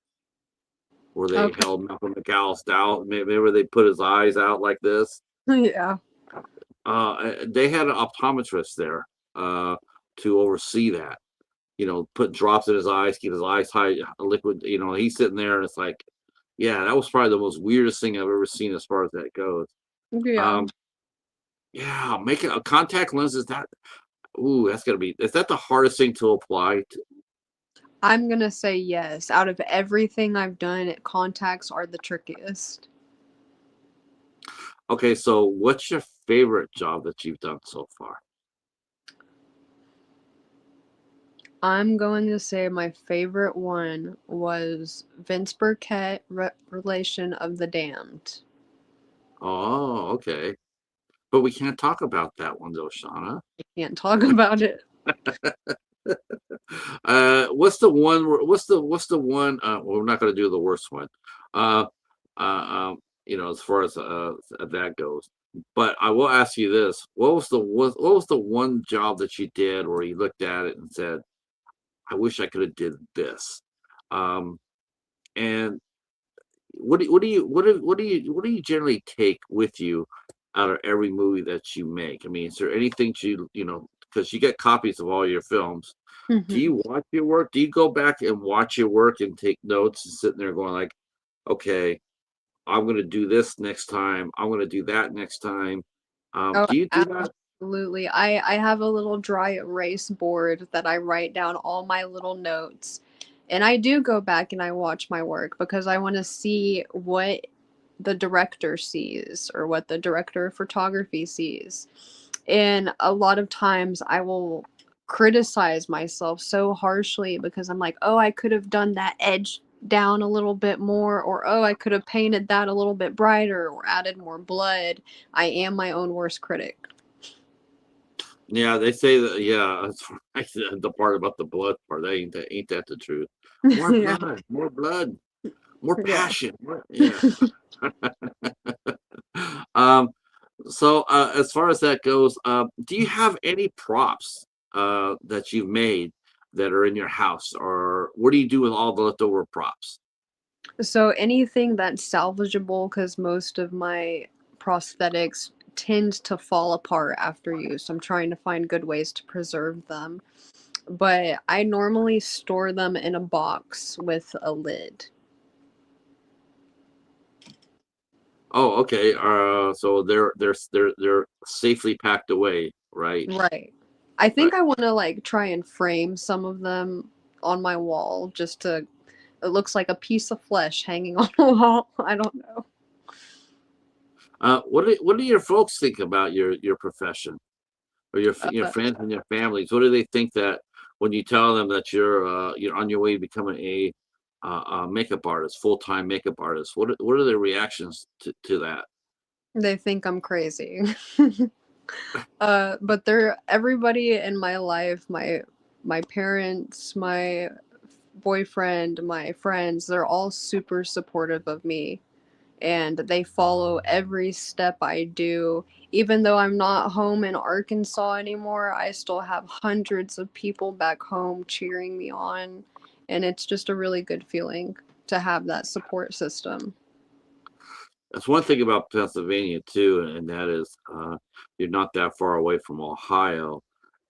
where they Okay. held Malcolm McAllis down. Remember they put his eyes out like this. Yeah. They had an optometrist there to oversee that. Put drops in his eyes, keep his eyes high, liquid. He's sitting there, and it's like, yeah, that was probably the most weirdest thing I've ever seen as far as that goes. Yeah. Um, yeah, making a contact lens is that. Ooh, that's gonna be. Is that the hardest thing to apply? I'm gonna say yes. Out of everything I've done, contacts are the trickiest. Okay, so what's your favorite job that you've done so far? I'm going to say my favorite one was Vince Burkett, Relation of the Damned. Oh, okay. But we can't talk about that one though, Shauna. I can't talk about it. What's the one? What's the one? Well, we're not going to do the worst one. Uh, as far as that goes. But I will ask you this: what was the one job that you did where you looked at it and said, "I wish I could have did this." Um, and what do you generally take with you out of every movie that you make? I mean, is there anything because you get copies of all your films. Do Mhm. you watch your work? Do you go back and watch your work and take notes and sitting there going like, okay, I'm gonna do this next time. I'm gonna do that next time. Oh, Do you do that? absolutely. I have a little dry erase board that I write down all my little notes. And I do go back and I watch my work because I want to see what the director sees or what the director of photography sees. And a lot of times I will criticize myself so harshly because I'm like, oh, I could have done that edge down a little bit more, or oh, I could have painted that a little bit brighter or added more blood. I am my own worst critic. Yeah, they say that. Yeah, that's right. The part about the blood part. Ain't that the truth? More Yeah. blood, more blood, more Yeah. passion. Yeah. Um, so as far as that goes, do you have any props that you've made that are in your house, or what do you do with all the leftover props? So anything that's salvageable, because most of my prosthetics tend to fall apart after use. I'm trying to find good ways to preserve them. But I normally store them in a box with a lid. Oh, okay. So they're safely packed away, right? Right. I Right. think I want to like try and frame some of them on my wall just to it looks like a piece of flesh hanging on a wall. I don't know. What do your folks think about your profession, or your Uh, friends and your families? What do they think that when you tell them that you're on your way to becoming a makeup artist, full-time makeup artist? What are their reactions to that? they think I'm crazy. But they're everybody in my life, my parents, my boyfriend, my friends, they're all super supportive of me and they follow every step I do. Even though I'm not home in Arkansas anymore, I still have hundreds of people back home cheering me on, and it's just a really good feeling to have that support system. That's one thing about Pennsylvania too, and that is you're not that far away from Ohio.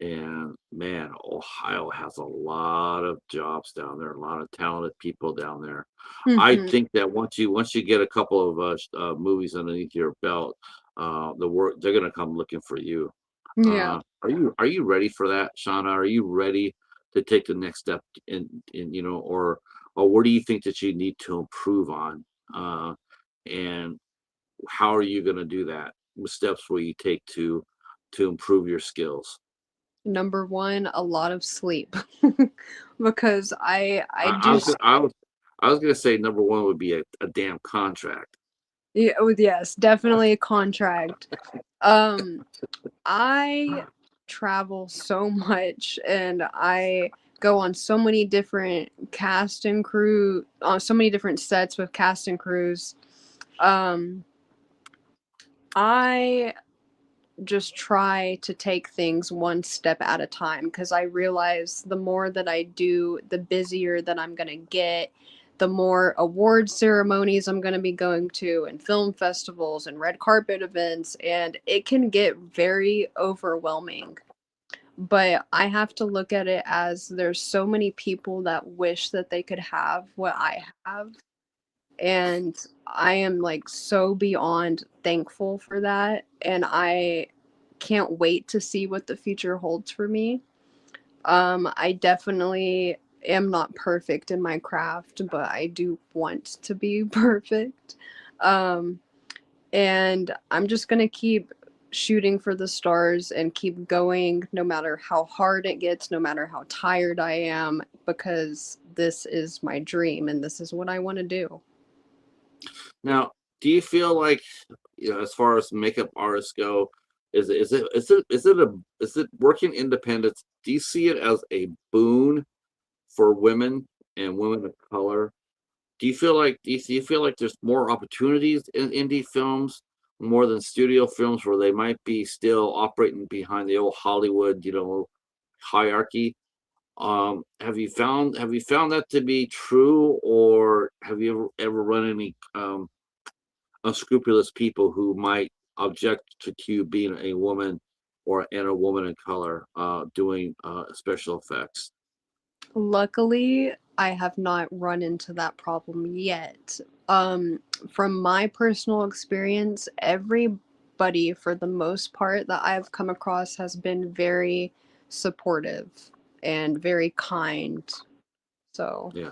And man, Ohio has a lot of jobs down there, a lot of talented people down there. I Mhm. think that once you get a couple of movies underneath your belt, the work they're gonna come looking for you. Yeah. Are you ready for that, Shauna? Are you ready to take the next step in or what do you think that you need to improve on? And how are you going to do that? What steps will you take to improve your skills? Number 1, a lot of sleep. Because I I do was gonna, I was gonna say number one would be a damn contract. yeah, oh, yes, definitely a contract. Um, I travel so much and I go on so many different cast and crew on so many different sets with cast and crews. Um, I just try to take things one step at a time because I realize the more that I do, the busier that I'm going to get, the more award ceremonies I'm going to be going to, and film festivals and red carpet events, and it can get very overwhelming. But I have to look at it as there's so many people that wish that they could have what I have, and I am like so beyond thankful for that, and I can't wait to see what the future holds for me. I definitely am not perfect in my craft, but I do want to be perfect. Um, and I'm just going to keep shooting for the stars and keep going no matter how hard it gets, no matter how tired I am, because this is my dream and this is what I want to do. Now, do you feel like, as far as makeup artists go, is it working independence? Do you see it as a boon for women and women of color? Do you feel like there's more opportunities in indie films more than studio films where they might be still operating behind the old Hollywood, hierarchy? Have you found that to be true, or have you ever run any unscrupulous people who might object to you being a woman and a woman of color doing special effects? Luckily, I have not run into that problem yet. Um, from my personal experience, everybody, for the most part, that I've come across has been very supportive and very kind. So, Yeah.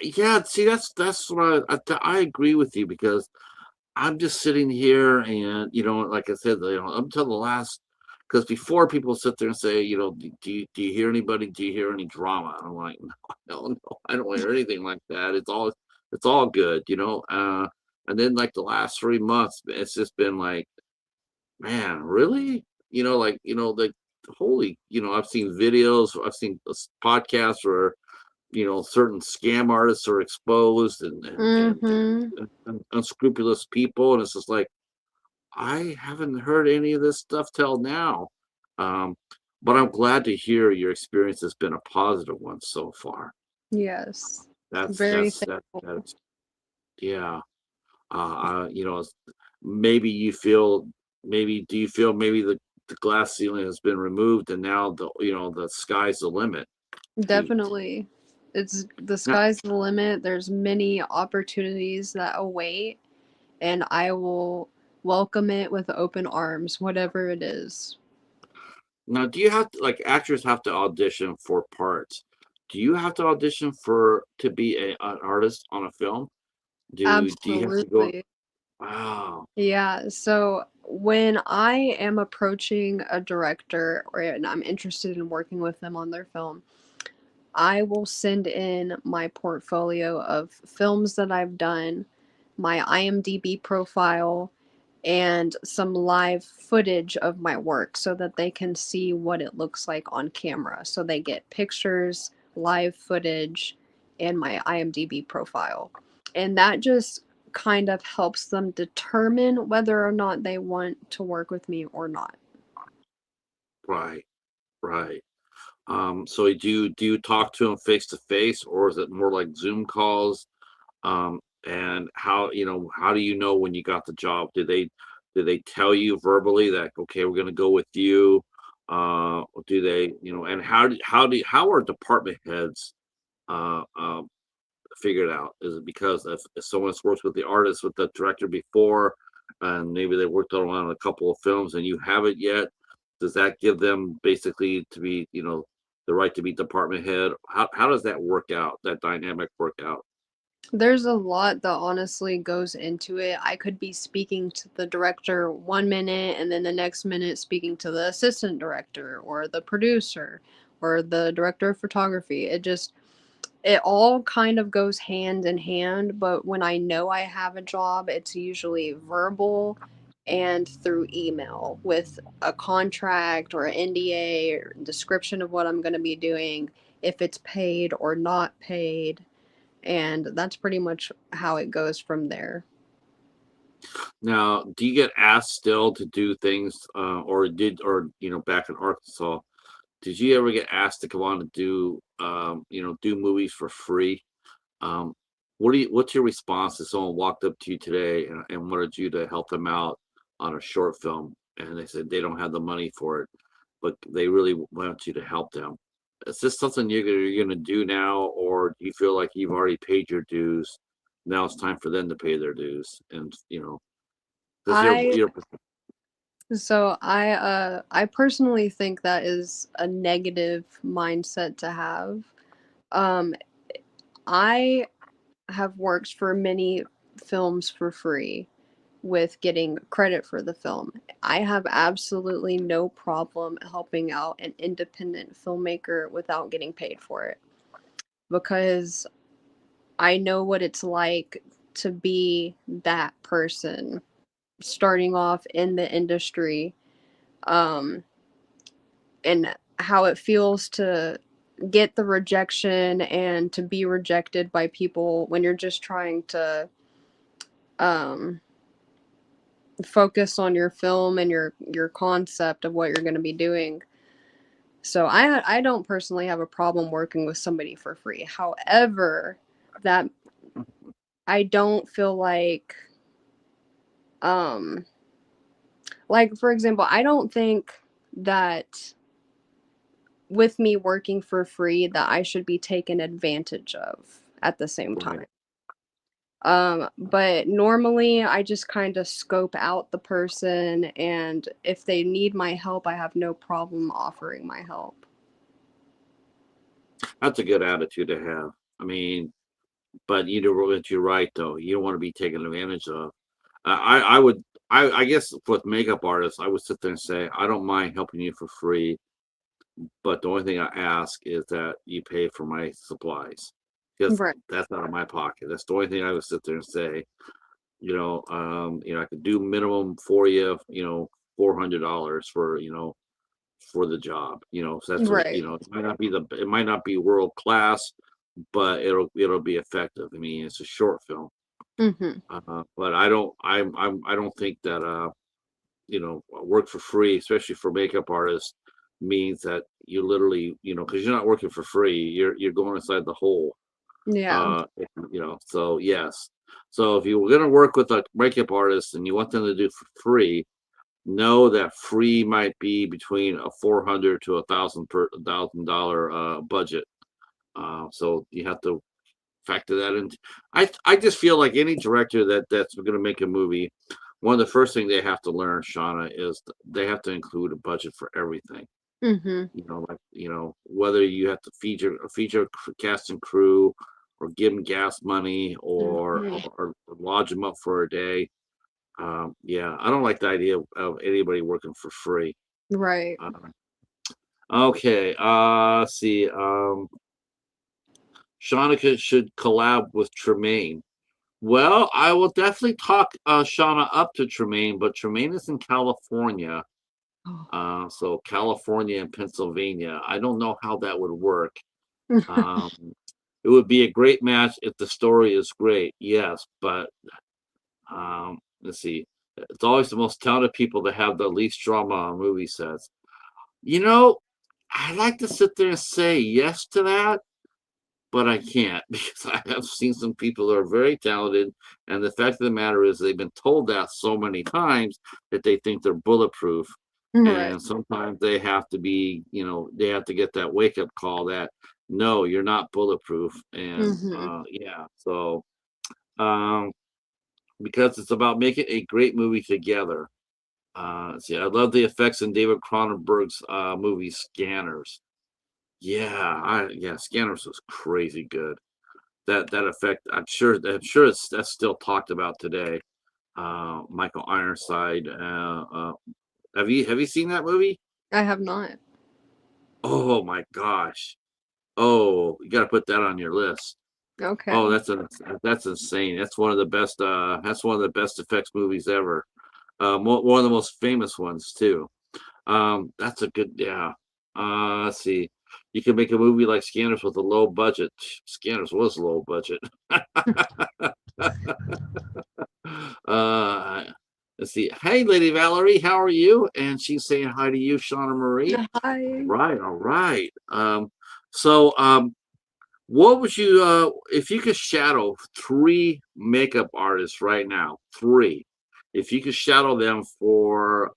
Yeah, see, that's what I agree with you because I'm just sitting here and like I said, until the last, because before people sit there and say, do you hear anybody? Do you hear any drama? And I'm like, no, no, I don't hear anything like that. It's all good. And then like the last 3 months, it's just been like, man, really? Like holy, I've seen videos, I've seen podcasts where certain scam artists are exposed mm-hmm. and unscrupulous people, and it's just like I haven't heard any of this stuff till now. Um, but I'm glad to hear your experience has been a positive one so far. Yes, That's very that's that thankful. that's yeah. Maybe you feel maybe do you feel maybe the glass ceiling has been removed and now the sky's the limit to Definitely. It's the now. sky's the limit. There's many opportunities that await, and I will welcome it with open arms, whatever it is. Now, do you have to, like, actors have to audition for parts? Do you have to audition for to be an artist on a film? Do you have to go? Absolutely. Wow. Yeah, so when I am approaching a director or and I'm interested in working with them on their film, I will send in my portfolio of films that I've done, my IMDb profile, and some live footage of my work so that they can see what it looks like on camera. So they get pictures, live footage, and my IMDb profile. And that just kind of helps them determine whether or not they want to work with me or not. Right, right. So do you talk to them face to face, or is it more like Zoom calls? And how, how do you know when you got the job? Do they tell you verbally that, okay, we're going to go with you? Or do they, and how are department heads figured out? Is it because if someone's worked with the artist, with the director before, and maybe they worked on a couple of films and you haven't yet? Does that give them basically to be, the right to be department head? How does that work out? That dynamic work out? There's a lot that honestly goes into it. I could be speaking to the director 1 minute and then the next minute speaking to the assistant director or the producer or the director of photography. It all kind of goes hand in hand, but when I know I have a job, it's usually verbal and through email with a contract or an NDA or description of what I'm going to be doing, if it's paid or not paid, and that's pretty much how it goes from there. Now, do you get asked still to do things, or back in Arkansas, did you ever get asked to come on to do, do movies for free? Um, what's your response if someone walked up to you today and wanted you to help them out on a short film, and they said they don't have the money for it, but they really want you to help them? Is this something you're gonna do now, or do you feel like you've already paid your dues? Now it's time for them to pay their dues, and this I your I personally think that is a negative mindset to have. Um I have worked for many films for free with getting credit for the film. I have absolutely no problem helping out an independent filmmaker without getting paid for it because I know what it's like to be that person starting off in the industry, um, and how it feels to get the rejection and to be rejected by people when you're just trying to um, focus on your film and your concept of what you're going to be doing. So I don't personally have a problem working with somebody for free. However, that I don't feel um like for example, I don't think that with me working for free that I should be taken advantage of at the same time. right. But normally I just kind of scope out the person, and if they need my help, I have no problem offering my help. That's a good attitude to have. I mean, but you're right though. You don't want to be taken advantage of. I would, I guess with makeup artists, I would sit there and say, I don't mind helping you for free, but the only thing I ask is that you pay for my supplies, because Right. that's out of my pocket. That's the only thing I would sit there and say. I could do minimum for you, $400 for the job. So that's what, Right. it might not be world class, but it'll be effective. I mean, it's a short film. Mhm. But I don't think that work for free, especially for makeup artists, means that you literally, because you're not working for free, you're going inside the hole. Yeah. So yes. So if you were gonna work with a makeup artist and you want them to do for free, know that free might be between a 400 to $1,000 budget. So you have to factor that in. I just feel like any director that's going to make a movie, one of the first things they have to learn, Shauna, is they have to include a budget for everything. Mhm. Like whether you have to feature cast and crew, or give them gas money, Mhm. or lodge them up for a day. Yeah, I don't like the idea of anybody working for free. Right. Uh, okay, let's see. Shauna should collab with Tremaine. Well, I will definitely talk Shauna up to Tremaine, but Tremaine is in California. Oh. So California and Pennsylvania. I don't know how that would work. Um, it would be a great match if the story is great, yes, but let's see. It's always the most talented people that have the least drama on movie sets. You know, I like to sit there and say yes to that, but I can't because I have seen some people that are very talented, and the fact of the matter is they've been told that so many times that they think they're bulletproof, Right. and sometimes they have to be, they have to get that wake up call that no, you're not bulletproof, and Mhm. yeah, so um, because it's about making a great movie together. See, I love the effects in David Cronenberg's movie Scanners. Yeah, Scanners was crazy good. That effect, I'm sure that's still talked about today. Michael Ironside. Have you seen that movie? I have not. Oh my gosh. Oh, you got to put that on your list. Oh, Okay. that's insane. That's one of the best. That's one of the best effects movies ever. One of the most famous ones too. That's a good. Yeah. Let's see. You can make a movie like Scanners with a low budget. Scanners was low budget. Uh, let's see. Hey, Lady Valerie, how are you? And she's saying hi to you, Shauna Marie. All Hi. right, all right. So, what would you, if you could shadow three makeup artists right now, three, if you could shadow them for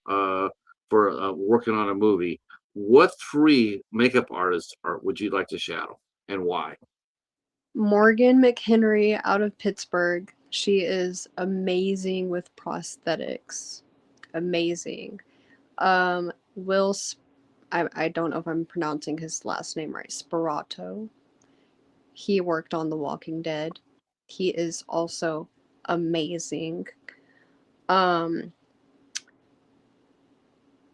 working on a movie, what three makeup artists would you like to shadow, and why? Morgan McHenry out of Pittsburgh. She is amazing with prosthetics. Amazing. Will I don't know if I'm pronouncing his last name right. Sperato. He worked on The Walking Dead. He is also amazing. Um,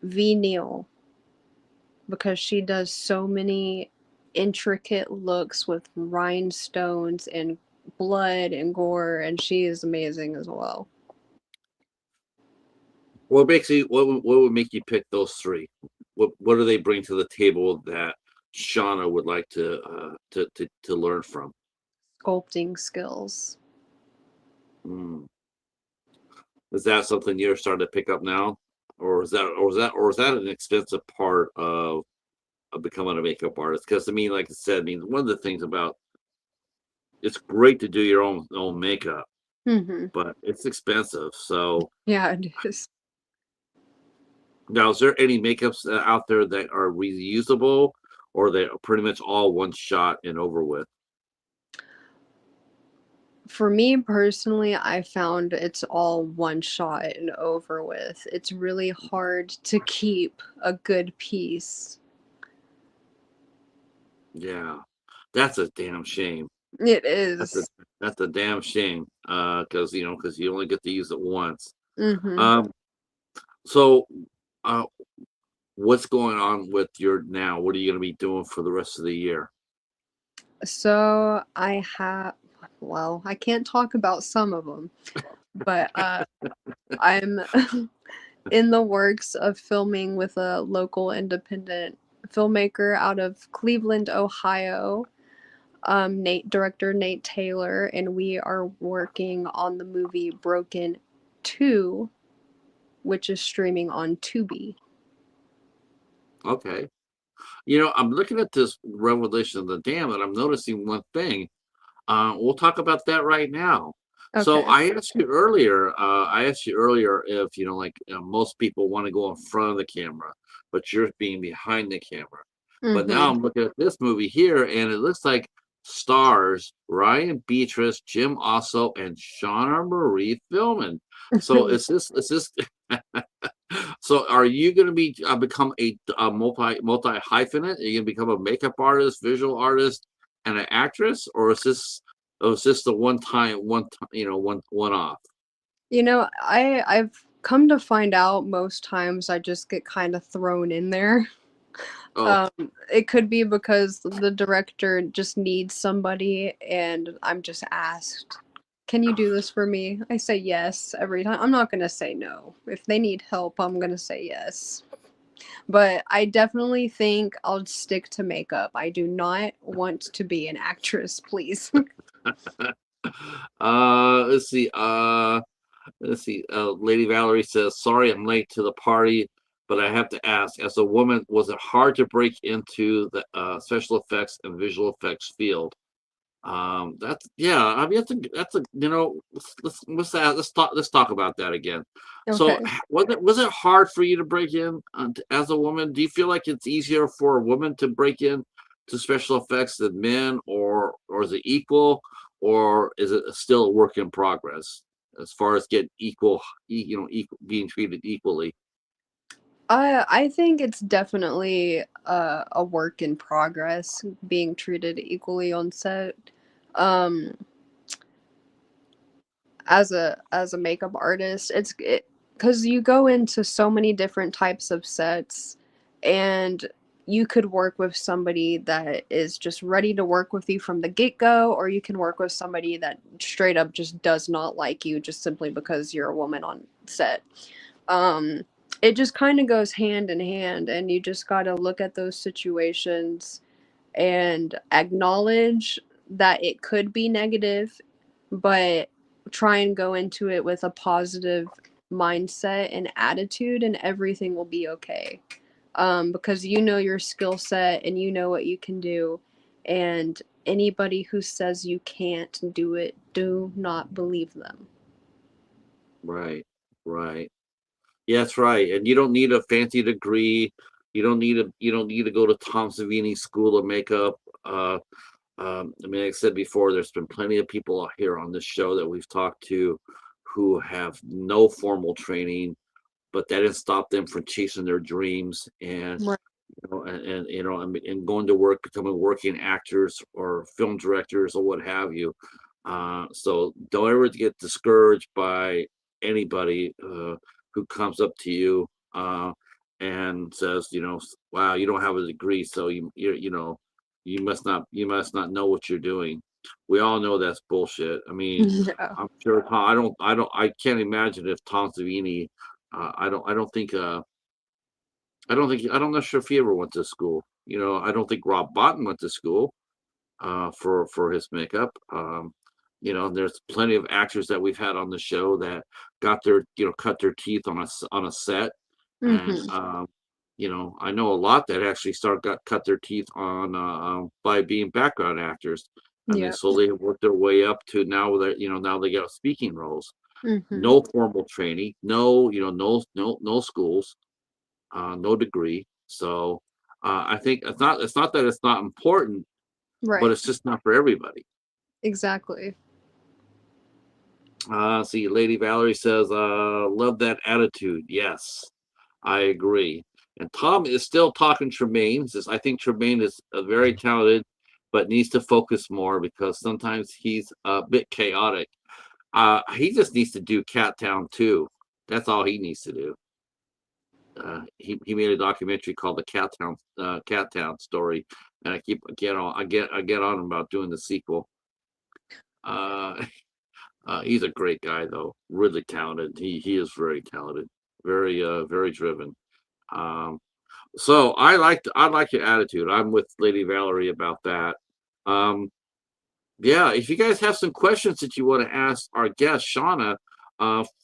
V Neil, because she does so many intricate looks with rhinestones and blood and gore, and she is amazing as well. What would make you pick those three? What do they bring to the table that Shauna would like to learn from? Sculpting skills. Hmm. Is that something you're starting to pick up now, or is that an expensive part of becoming a makeup artist? Because I mean, like I said, I mean, one of the things about it's great to do your own makeup, Hmm. but it's expensive. So Yeah, it is. now, is there any makeups out there that are reusable, or they are pretty much all one shot and over with? For me personally, I found it's all one shot and over with. It's really hard to keep a good piece. Yeah, that's a damn shame. It That's a is. that's a damn shame. Because you only get to use it once. Mm-hmm. Um, so, uh, what's going on with your now? What are you going to be doing for the rest of the year? So I have, well, I can't talk about some of them, but I'm in the works of filming with a local independent filmmaker out of Cleveland, Ohio, director Nate Taylor, and we are working on the movie Broken 2, which is streaming on Tubi. Okay. I'm looking at this Revelation of the Dam, and I'm noticing one thing. We'll talk about that right now. So Okay. I asked you earlier if, like, most people want to go in front of the camera, but you're being behind the camera. But now Mm-hmm. I'm looking at this movie here, and it looks like stars Ryan Beatrice, Jim Osso, and Shauna Marie Filman. So is this so are you going to be become a multi hyphenate? Are you going to become a makeup artist, visual artist, and an actress, or is this the one off? I've come to find out most times I just get kind of thrown in there. Oh, It could be because the director just needs somebody and I'm just asked, "Can you do this for me?" I say yes every time. I'm not going to say no. If they need help, I'm going to say yes. But I definitely think I'll stick to makeup. I do not want to be an actress, please. let's see. Let's see. Lady Valerie says, "Sorry, I'm late to the party, but I have to ask. As a woman, was it hard to break into the special effects and visual effects field?" That's yeah. I mean, that's a let's talk about that again. So, Okay. was it hard for you to break in as a woman? Do you feel like it's easier for a woman to break in to special effects than men, or is it equal, or is it still a work in progress as far as getting equal, being treated equally? I think it's definitely a work in progress, being treated equally on set. Um, as a makeup artist, because you go into so many different types of sets, and you could work with somebody that is just ready to work with you from the get-go, or you can work with somebody that straight up just does not like you just simply because you're a woman on set. um it just kind of goes hand in hand, and you just got to look at those situations and acknowledge that it could be negative, but try and go into it with a positive mindset and attitude, and everything will be okay. Because you know your skill set and you know what you can do. And anybody who says you can't do it, do not believe them. Right, right. Yeah, that's right. And you don't need a fancy degree. You don't need to go to Tom Savini School of Makeup. I mean, like I said before, there's been plenty of people out here on this show that we've talked to who have no formal training, but that didn't stop them from chasing their dreams Right. and going to work, becoming working actors or film directors or what have you. So don't ever get discouraged by anybody who comes up to you and says, wow, you don't have a degree, so you must not know what you're doing. We all know that's bullshit. I mean, Yeah. I'm sure Tom, I can't imagine if Tom Savini, I'm not sure if he ever went to school. I don't think Rob Bottin went to school for his makeup. There's plenty of actors that we've had on the show that cut their teeth on a set, and Hmm. I know a lot that actually cut their teeth on by being background actors, and they Yeah. slowly have worked their way up to now they got speaking roles. Hmm. No formal training, no schools, no degree. So I think it's not that it's not important, but Right. it's just not for everybody. Exactly. See, Lady Valerie says, love that attitude. Yes, I agree. And Tom is still talking Tremaine. Says, I think Tremaine is very talented, but needs to focus more because sometimes he's a bit chaotic. He just needs to do Cat Town too. That's all he needs to do. He made a documentary called the Cat Town story, and I get on him about doing the sequel. Uh, he's a great guy though, really talented. He is very talented, very driven. Um, so I like your attitude. I'm with Lady Valerie about that. Um, yeah, if you guys have some questions that you want to ask our guest Shauna,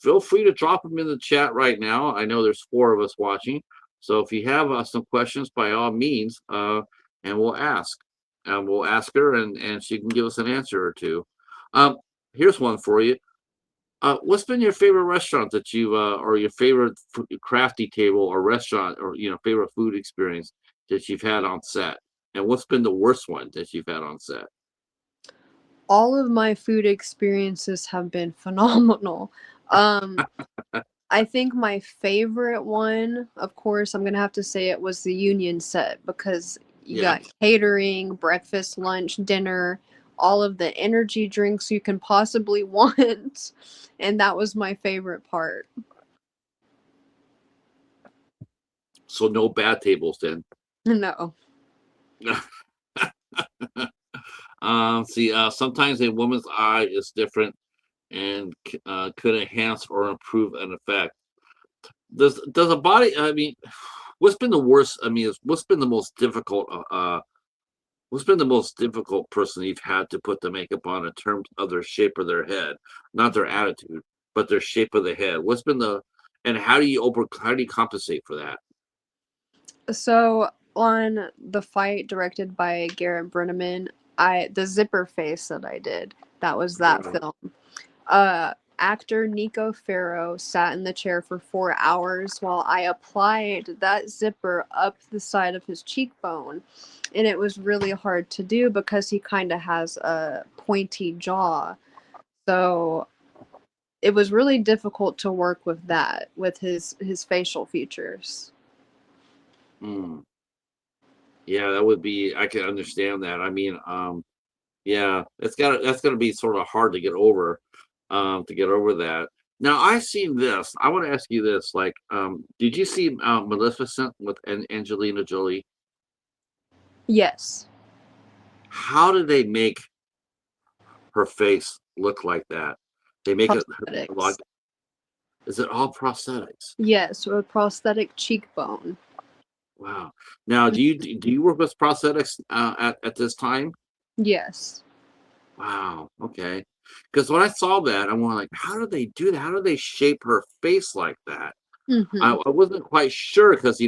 feel free to drop them in the chat right now. I know there's four of us watching, so if you have some questions, by all means, and we'll ask her, and she can give us an answer or two. Um, Here's one for you. What's been your favorite restaurant that or your favorite crafty table or restaurant or favorite food experience that you've had on set? And what's been the worst one that you've had on set? All of my food experiences have been phenomenal. Um, I think my favorite one, of course, I'm gonna have to say it was the Union set because you Yeah. got catering, breakfast, lunch, dinner, all of the energy drinks you can possibly want, and that was my favorite part. So no bad tables then. No. See, sometimes a woman's eye is different and could enhance or improve an effect. Does a body? I mean, what's been the worst? I mean, what's been the most difficult? What's been the most difficult person you've had to put the makeup on in terms of their shape of their head, not their attitude, but their shape of the head? What's been the, and how do you compensate for that? So on the fight directed by Garrett Brenneman, the zipper face that I did, that was that Wow. film. Actor Nico Farrow sat in the chair for 4 hours while I applied that zipper up the side of his cheekbone. And it was really hard to do because he kind of has a pointy jaw. So it was really difficult to work with that, with his facial features. Mm. Yeah, that would be. I can understand that. I mean, yeah, that's gotta be sort of hard to get over that. Now I've seen this. I want to ask you this. Like, did you see Maleficent with Angelina Jolie? Yes, How did they make her face look like that? They make it like, prosthetics. is it all prosthetics? Yes, a prosthetic cheekbone. Wow. Now, do you work with prosthetics at this time? Yes. Wow. Okay. Because when I saw that, I'm like, how do they do that? How do they shape her face like that? Hmm. I wasn't quite sure because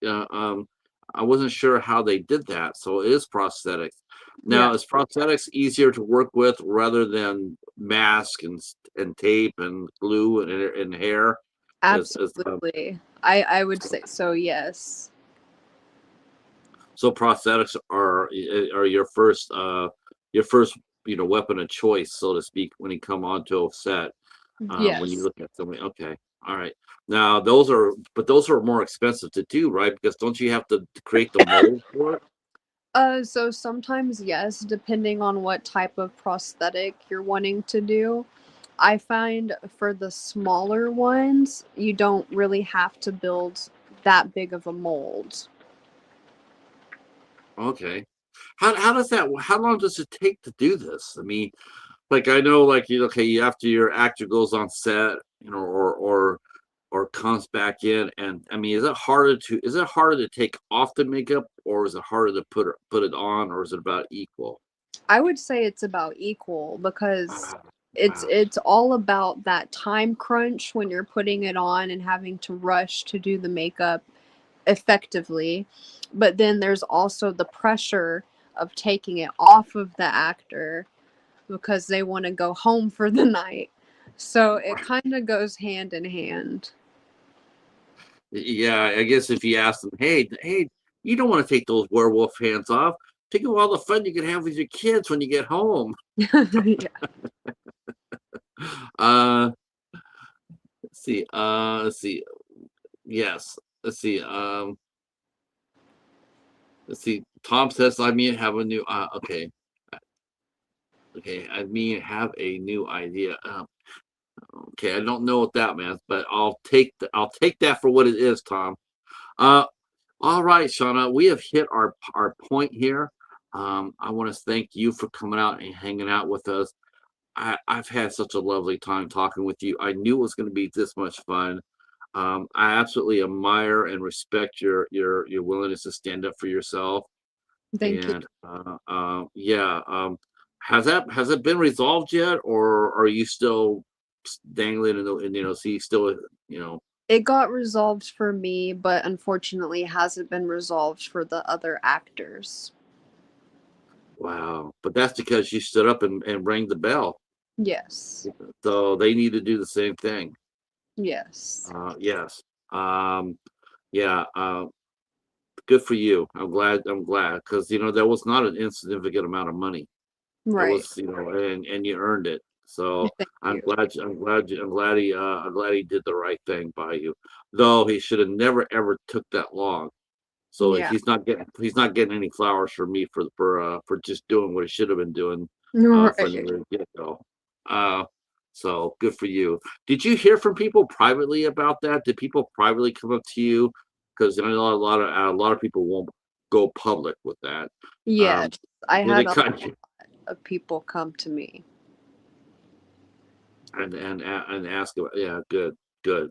I wasn't sure how they did that. So it is prosthetics. Yeah, Now, is prosthetics easier to work with rather than mask and tape and glue and hair? As absolutely. I would say so, yes. So prosthetics are your first weapon of choice, so to speak, when you come onto a set. When you Yes. look at something, okay, all right. Now those are more expensive to do, right? Because don't you have to create the mold for it? So sometimes yes, depending on what type of prosthetic you're wanting to do. I find for the smaller ones, you don't really have to build that big of a mold. Okay. How does that? How long does it take to do this? I mean, like I know, like okay, after your actor goes on set, or comes back in, and I mean, is it harder to take off the makeup, or is it harder to put it on, or is it about equal? I would say it's about equal because Ah, it's wow. it's all about that time crunch when you're putting it on and having to rush to do the makeup effectively. But then there's also the pressure of taking it off of the actor because they want to go home for the night. So it kind of goes hand in hand. Yeah, I guess if you ask them, hey, you don't want to take those werewolf hands off. Think of all the fun you can have with your kids when you get home. Yeah. Uh, let's see. Let's see. Yes. Let's see. Let's see. Tom says, I mean, have a new. Okay. Okay. I mean, have a new idea. Okay. I don't know what that means, but I'll take that for what it is, Tom. Uh, all right, Shauna, we have hit our point here. I want to thank you for coming out and hanging out with us. I've had such a lovely time talking with you. I knew it was going to be this much fun. I absolutely admire and respect your willingness to stand up for yourself. Thank you. And yeah, has it been resolved yet, or are you still dangling see still you know It got resolved for me, but unfortunately hasn't been resolved for the other actors. wow, but that's because you stood up and rang the bell. Yes. So they need to do the same thing. Yes. Yes. Um, yeah. Good for you. I'm glad. I'm glad because that was not an insignificant amount of money. It Right. was, and you earned it. So Thank I'm you. glad, I'm glad he did the right thing by you. Though he should have never ever took that long. So Yeah. he's not getting any flowers from me for just doing what he should have been doing from the Right. very get-go. Uh, so good for you. Did you hear from people privately about that? Did people privately come up to you? Because I know a lot of people won't go public with that. Yeah. Um, I did they had a cut you lot of people come to me. and ask about? Yeah, good, good.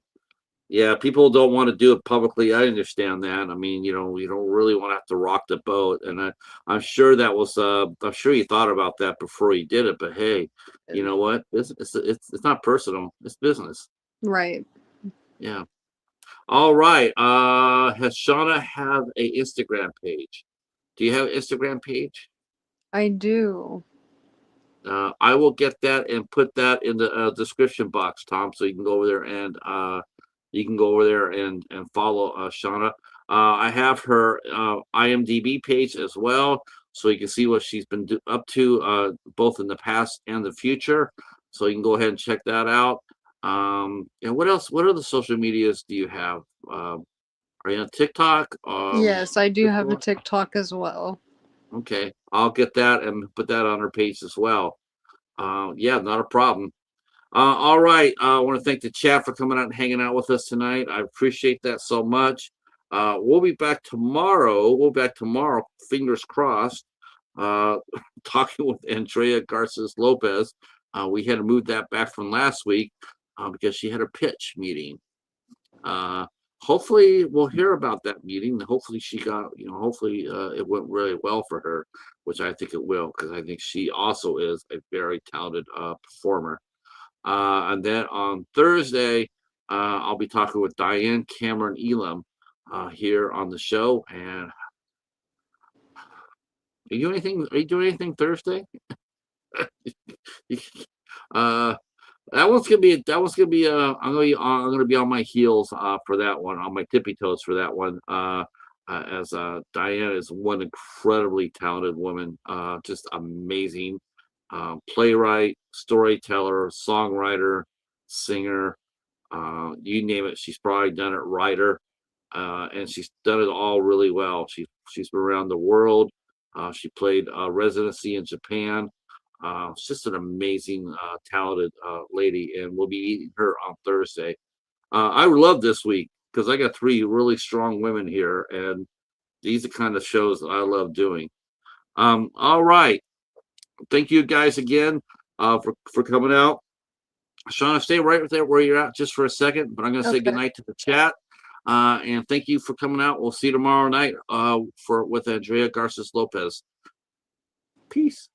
Yeah, people don't want to do it publicly. I understand that. I mean, you don't really want to have to rock the boat. And I'm sure I'm sure you thought about that before you did it. But hey, you know what? It's not personal. It's business. Right. Yeah. All right. Has Shauna have a Instagram page? Do you have an Instagram page? I do. I will get that and put that in the description box, Tom, so you can go over there and follow Shauna. I have her IMDb page as well, so you can see what she's been up to both in the past and the future. So you can go ahead and check that out. And what else? What other social medias do you have? Are you on TikTok? Yes, I do have a TikTok as well. Okay, I'll get that and put that on her page as well. Yeah, not a problem. All right. I want to thank the chat for coming out and hanging out with us tonight. I appreciate that so much. We'll be back tomorrow. We'll be back tomorrow, fingers crossed, uh, talking with Andrea Garces Lopez. We had to move that back from last week because she had a pitch meeting. Uh, Hopefully, we'll hear about that meeting. Hopefully, hopefully it went really well for her, which I think it will, because I think she also is a very talented performer. And then on Thursday, I'll be talking with Diane Cameron Elam here on the show. And Are you doing anything Thursday? uh, that one's gonna be. I'm gonna be on my heels for that one, on my tippy toes for that one. As Diane is one incredibly talented woman, just amazing playwright, storyteller, songwriter, singer. You name it, she's probably done it. Writer, and she's done it all really well. She's been around the world. She played residency in Japan. She's just an amazing, talented lady, and we'll be meeting her on Thursday. I love this week because I got three really strong women here, and these are the kind of shows that I love doing. All right, thank you guys again for coming out. Shauna, stay right there where you're at just for a second, but I'm going to say Okay. goodnight to the chat. And thank you for coming out. We'll see you tomorrow night with Andrea Garces Lopez. Peace.